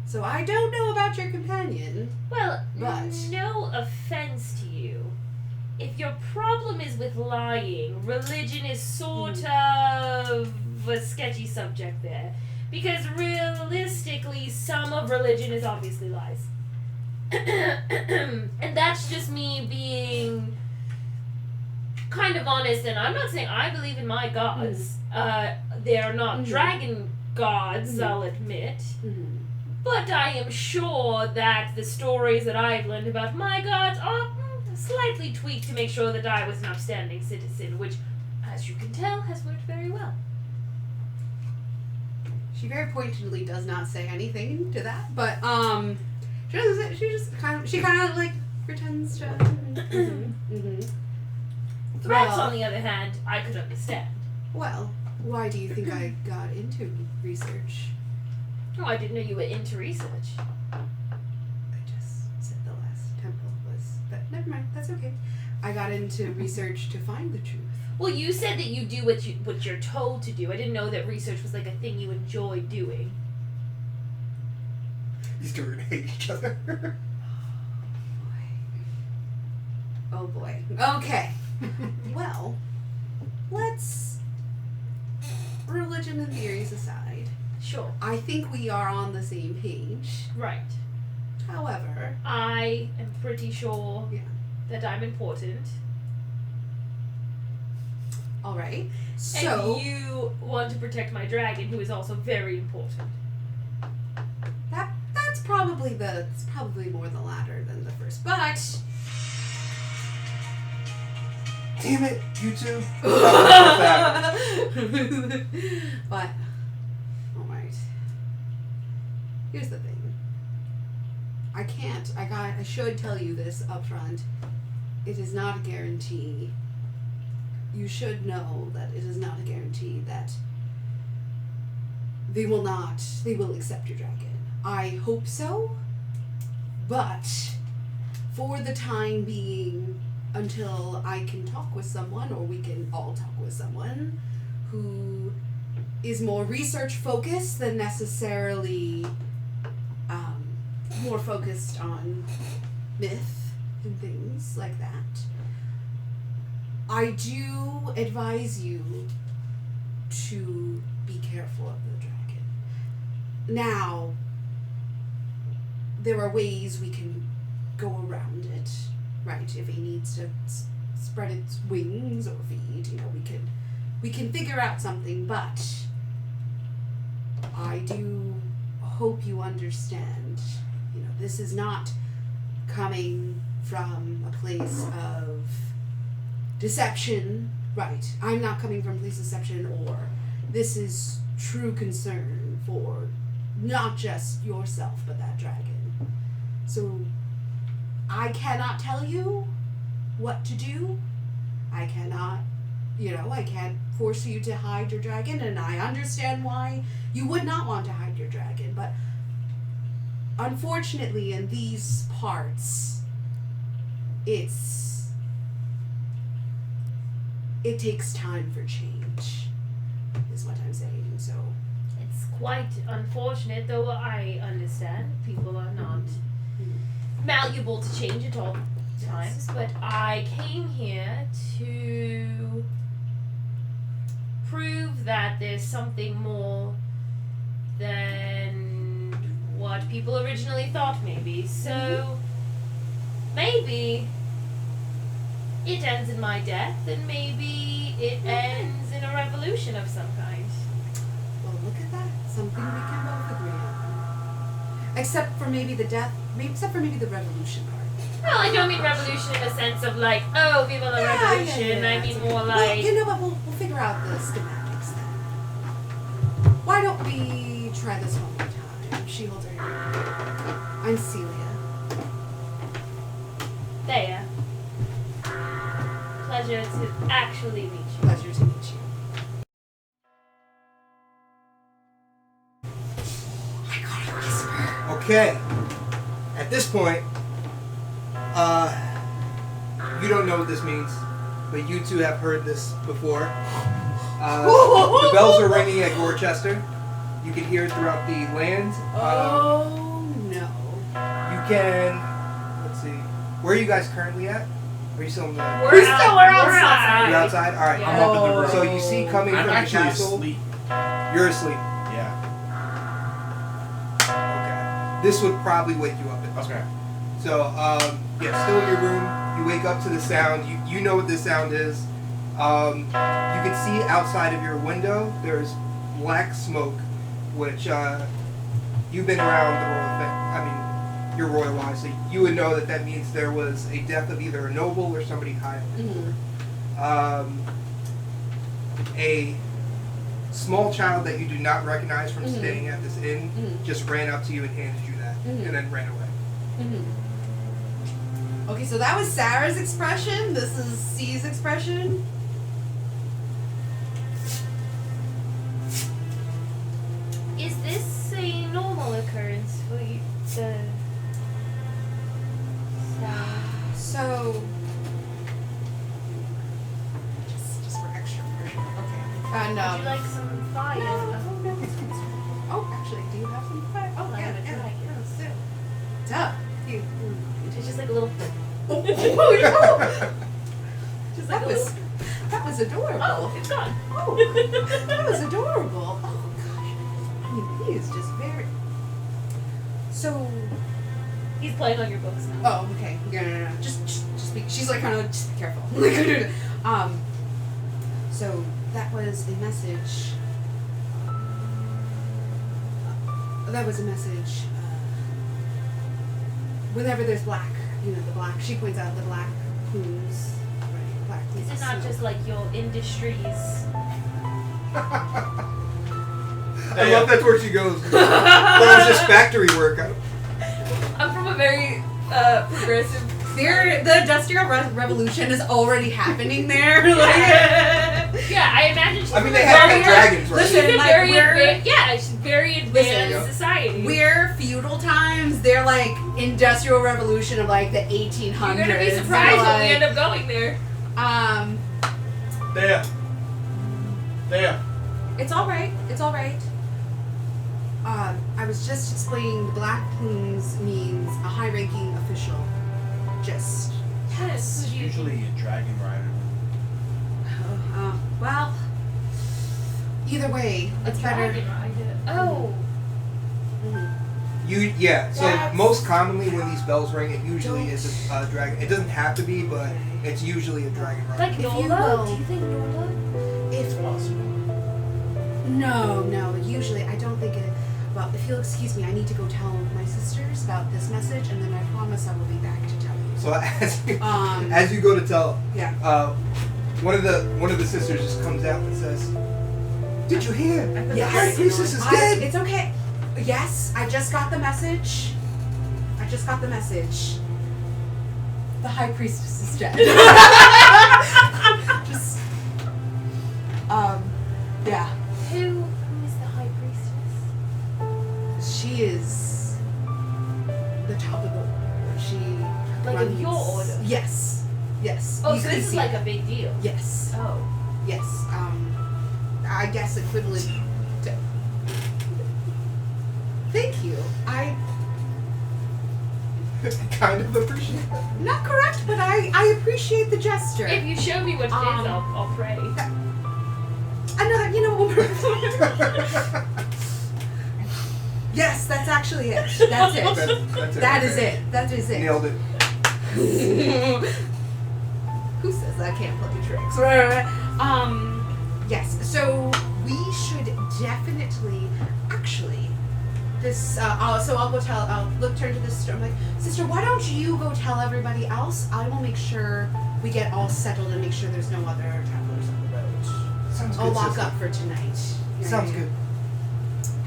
So I don't know about your companion. well, But- no offense to you. If your problem is with lying, religion is sort of a sketchy subject there. Because realistically, some of religion is obviously lies. And that's just me being kind of honest, and I'm not saying I believe in my gods. They are not dragon gods, I'll admit. But I am sure that the stories that I've learned about my gods are slightly tweaked to make sure that I was an upstanding citizen, which, as you can tell, has worked very well. She very pointedly does not say anything to that, but she kind of like pretends to. Threats, Well- on the other hand, I could understand. Well, why do you think I got into research? Oh, I didn't know you were into research. I just said the last temple was, but never mind. That's okay. I got into research to find the truth. Well, you said that you do what you're told to do. I didn't know that research was like a thing you enjoy doing. These two are gonna hate each other. Oh boy. Okay. Well, let's religion and theories aside. Sure. I think we are on the same page. Right. However, I am pretty sure Yeah. that I'm important. all right. So And you want to protect my dragon, who is also very important. that's probably more the latter than the first. But Damn it, you two. but all right. Here's the thing. I should tell you this up front. It is not a guarantee. You should know that it is not a guarantee that they will accept your dragon. I hope so, but for the time being, until I can talk with someone, or we can all talk with someone who is more research focused than necessarily more focused on myth and things like that, I do advise you to be careful of the dragon. Now, there are ways we can go around it, right? If he needs to spread its wings or feet. You know, we can figure out something, but I do hope you understand. You know, this is not coming from a place of deception. Right. I'm not coming from a place of deception, or this is true concern for not just yourself, but that dragon. So, I cannot tell you what to do. I cannot, I can't force you to hide your dragon, and I understand why you would not want to hide your dragon, but unfortunately in these parts, it takes time for change, is what I'm saying, so. It's quite unfortunate, though I understand people are not malleable to change at all times, but I came here to prove that there's something more than what people originally thought, maybe. So maybe it ends in my death, and maybe it ends in a revolution of some kind. Well, look at that. Something we can both agree on. Except for maybe the revolution part. Well, I don't mean revolution in the sense of like, oh, viva la revolution. I mean more like... Well, but we'll figure out the schematics then. Why don't we try this one more time? She holds her hand. I'm Celia. Thea. Pleasure to actually meet you. Pleasure to meet you. I gotta whisper. Okay. At this point, you don't know what this means, but you two have heard this before. The bells are ringing at Gorchester. You can hear it throughout the land. Oh no. You can. Let's see. Where are you guys currently at? Are you still in the? We're outside. You're outside. All right. Yeah. I'm up in the room. So you see coming I'm from the actually castle. asleep. You're asleep. Yeah. Okay. This would probably wake you up at this Okay. point. So, still in your room. You wake up to the sound. You know what this sound is. You can see outside of your window. There's black smoke, which you've been around the royal thing. I mean, you're royal-wise, so you would know that means there was a death of either a noble or somebody high. Mm-hmm. A small child that you do not recognize from staying at this inn just ran up to you and handed you that, and then ran away. Mm-hmm. Okay, so that was Sarah's expression. This is C's expression. Is this a normal occurrence for you? So, just for extra pressure. Okay. And Would you like some fire? Oh, actually, do you have some fire? Oh, I have a dragon. Duh. You. It's just like a little. Oh, Just like that was adorable. Oh, it's gone. Oh, that was adorable. Oh gosh. I mean, he is just very. So. He's playing on your books now. Oh, okay. No. Just be. She's like kind of just be careful. So that was a message. That was a message. Whenever there's black, the black. She points out the black plumes. Right, black plumes. Is it not just like your industries? I love that's where she goes. That was just factory work. I'm from a very progressive. The Industrial Revolution is already happening there. Yeah, I imagine she's They have the dragons, right? She's a Listen, she's very advanced society. We're feudal times. They're like Industrial Revolution of like the 1800s. You're gonna be surprised when we end up going there. There. It's all right. I was just explaining the black plumes means a high-ranking official. Just. Yes. It's usually a dragon rider. Well, either way, it's better. Oh. So That's- most commonly when these bells ring, it usually is a dragon. It doesn't have to be, but it's usually a dragon run. Like If you Nola? will- Do you think Nola? It's If possible. no, usually I don't think it. Well, if you'll excuse me, I need to go tell my sisters about this message, and then I promise I will be back to tell you. So Um, as you go to tell, Yeah. one of the sisters just comes out and says, "Did you hear? The Yes. high priestess is dead." It's okay. Yes, I just got the message. The high priestess is dead. Just, yeah. Who is the high priestess? She is the top of the order. She Like runs. of your order? Yes. Oh, You so can this is see like it. a big deal. Yes. Oh. Yes. I guess equivalent to. Thank you. I Kind of appreciate that. not correct, but I appreciate the gesture. If you show me what it is, I'll pray. Another, Yes, that's actually it. That's it. That's That is okay. it. That is it. Nailed it. Who says I can't play tricks? Yes. So we should definitely, actually, this. So I'll go tell. Turn to this sister. I'm like, sister, why don't you go tell everybody else? I will make sure we get all settled and make sure there's no other travelers on the road. Sounds good. I'll lock sister. up for tonight. Sounds good.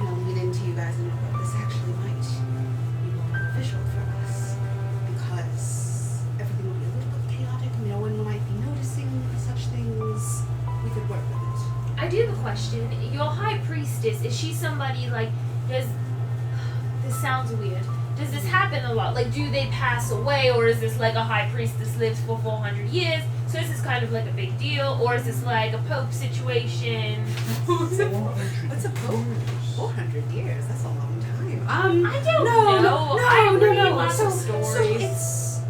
And I'll lead into you guys and know that this actually might be more beneficial for us because everything will be a little bit chaotic. No one might be noticing such things. We could work with it. I do have a question. Your high priestess, is she somebody like, does, this sounds weird. Does this happen a lot? Like, do they pass away, or is this like a high priestess lives for 400 years? So is this kind of like a big deal, or is this like a pope situation? What's a pope? 400 years. That's a long time. I don't no, know. I read lots So, of stories.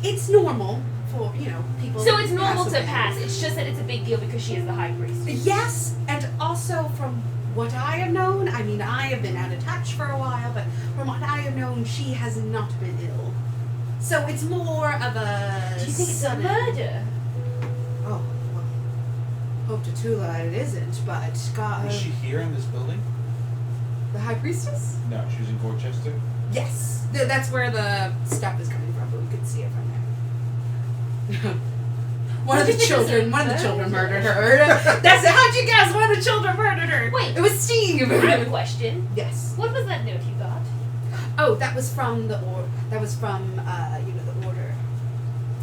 it's normal for people. So it's normal to away. pass. It's just that it's a big deal because she is the high priestess. Yes, and also from what I have known, I mean, I have been out of touch for a while, but from what I have known, she has not been ill. So it's more of a. Do you think it's a sudden- murder? Oh, well, hope to Tula it isn't, but God. Is she here in this building? The High Priestess? No, she was in Gorchester. Yes, that's where the stuff is coming from, but we could see it from there. One of the children murdered her. That's it. How'd you guess? One of the children murdered her. Wait. It was Steve. I have a question. Yes. What was that note you got? Oh, that was from the order. The order.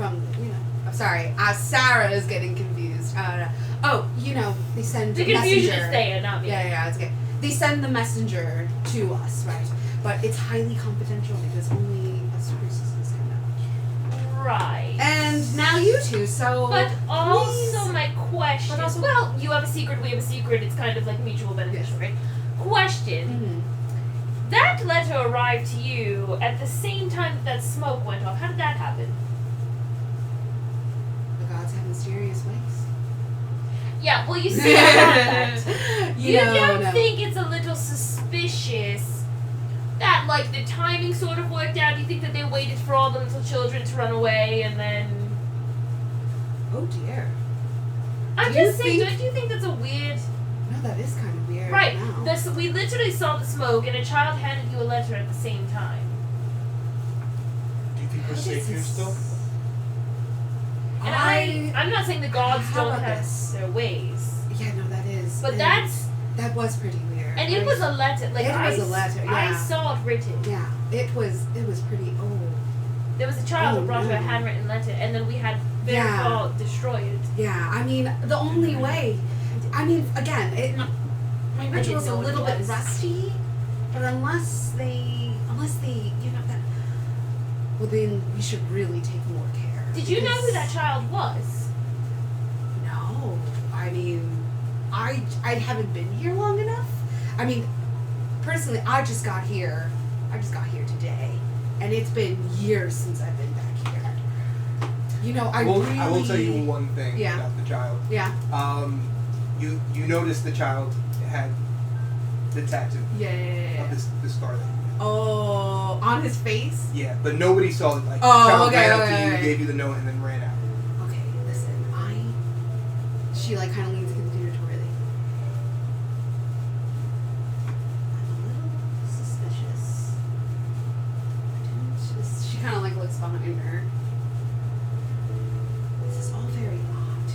I'm sorry. Sarah is getting confused. They send The a confusion messenger. is Thea, not me. Yeah, it's okay. They send the messenger to us, right? But it's highly confidential because only us priestesses can know. Right. And now you two, so. But also please. my question. But also- well, you have a secret, we have a secret. It's kind of like mutual beneficial, right? Question. Mhm. That letter arrived to you at the same time that smoke went off. How did that happen? The gods have mysterious ways. Yeah, well, you see, I got that. You No, don't no. think it's a little suspicious that, like, the timing sort of worked out? You think that they waited for all the little children to run away and then... Oh dear. I'm Do you just saying, think- don't you think that's a weird... No, that is kind of weird. Right, Now. we literally saw the smoke and a child handed you a letter at the same time. Do you think we're What safe is here this? still? And I'm not saying the gods How don't about have this? their ways. Yeah, no, that is. But and that was pretty weird. and it was a letter. Like, It was a letter, I yeah. saw it written. Yeah, it was pretty old. There was a child Oh, who brought her a no. handwritten letter, and then we had Yeah. Verifall destroy it. Yeah, I mean, the only way. I mean, again, my didn't ritual's a know what it little bit was. rusty, but unless they, that. Well, then we should really take more care. Did you know who because- that child was? No, I mean, I haven't been here long enough. I mean, personally, I just got here today, and it's been years since I've been back here. I will tell you one thing Yeah. about the child. Yeah. You noticed the child had the tattoo Yeah. of the scar. Oh, on his face? Yeah, but nobody saw it. Like, Oh, child okay, ran up to okay, you, okay. gave you the note, and then ran out. Okay, listen, she like kind of leans conspiratorially. I'm a little suspicious. She kind of like looks behind her. This is all very odd.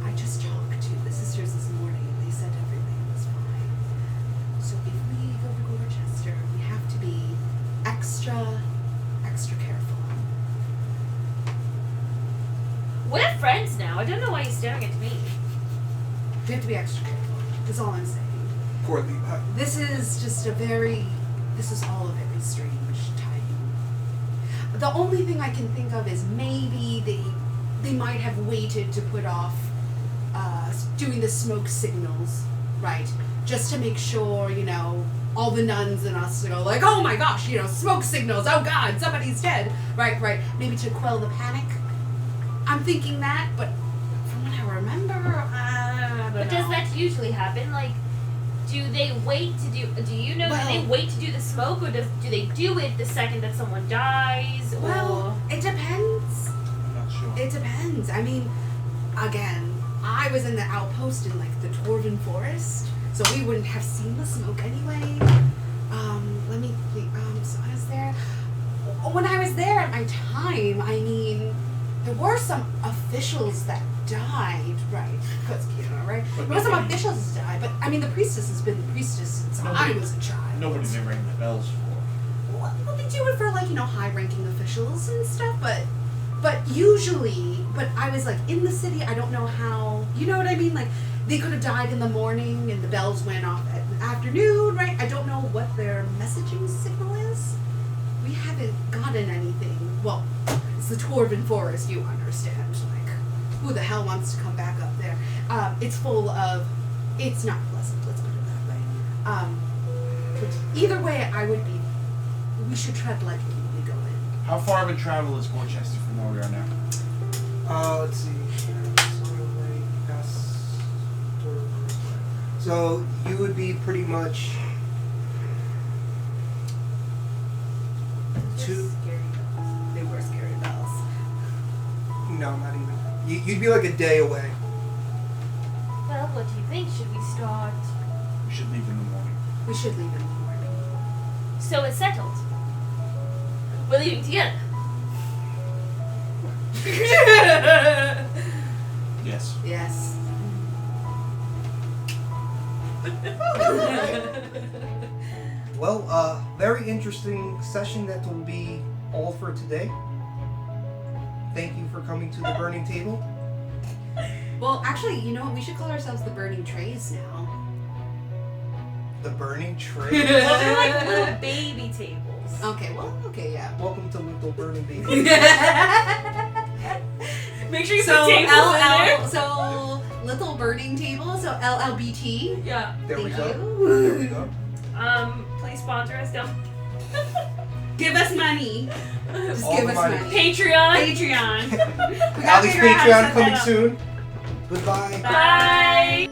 I just talked to the sisters this morning and they said everything was fine. So if we go to Gorchester, we have to be extra careful. We're friends now. I don't know why you're staring at me. We have to be extra careful. That's all I'm saying. Poor Levi. This is all a very strange time. The only thing I can think of is maybe they might have waited to put off doing the smoke signals, right? Just to make sure, all the nuns and us to go like, oh my gosh, smoke signals, oh God, somebody's dead. Right. Maybe to quell the panic. I'm thinking that, but from what I remember, I don't know. But does that usually happen? Like, do they wait to do you know, do they wait to do the smoke, or do they do it the second that someone dies? Well, it depends. I'm not sure. It depends. I mean, again, I was in the outpost in like the Dwarven Forest, so we wouldn't have seen the smoke anyway. Let me think. So I was there. When I was there at my time, I mean, there were some officials that died, right? Because right? But There were some nobody- officials that died, but I mean, the priestess has been the priestess since I was a child. Nobody they rang the bells for. Well, they do it for like high-ranking officials and stuff, but usually, I was like in the city. I don't know how. You know what I mean? Like they could have died in the morning and the bells went off at the afternoon, right? I don't know what their messaging signal is. We haven't gotten anything. Well, it's the Dwarven Forest. You understand? Like, who the hell wants to come back up there? It's full of. It's not pleasant. Let's put it that way. But either way, we should tread lightly when we go in. How far of a travel is Gorchester from where we are now? Let's see. So you would be pretty much two. Scary bells. They were scary bells. No, not even. You'd be like a day away. Well, what do you think? Should we start? We should leave in the morning. We should leave in the morning. So it's settled. We're leaving together. Yes. Yes. Well, very interesting session that will be all for today. Thank you for coming to the Burning Table. Well, actually, you know what? We should call ourselves the Burning Trays now. The Burning Tray. Well, they're like little baby tables. Okay, yeah. Welcome to Little Burning Baby. Make sure you So put tables in there. so little burning table. So LLBT. Yeah. There we Thank go. you. There we go. Please sponsor us. Don't. Give us money. Just All give the us money. money. Patreon. Patreon. We gotta Ali's figure out how to Patreon set coming that up. soon. Goodbye. Bye.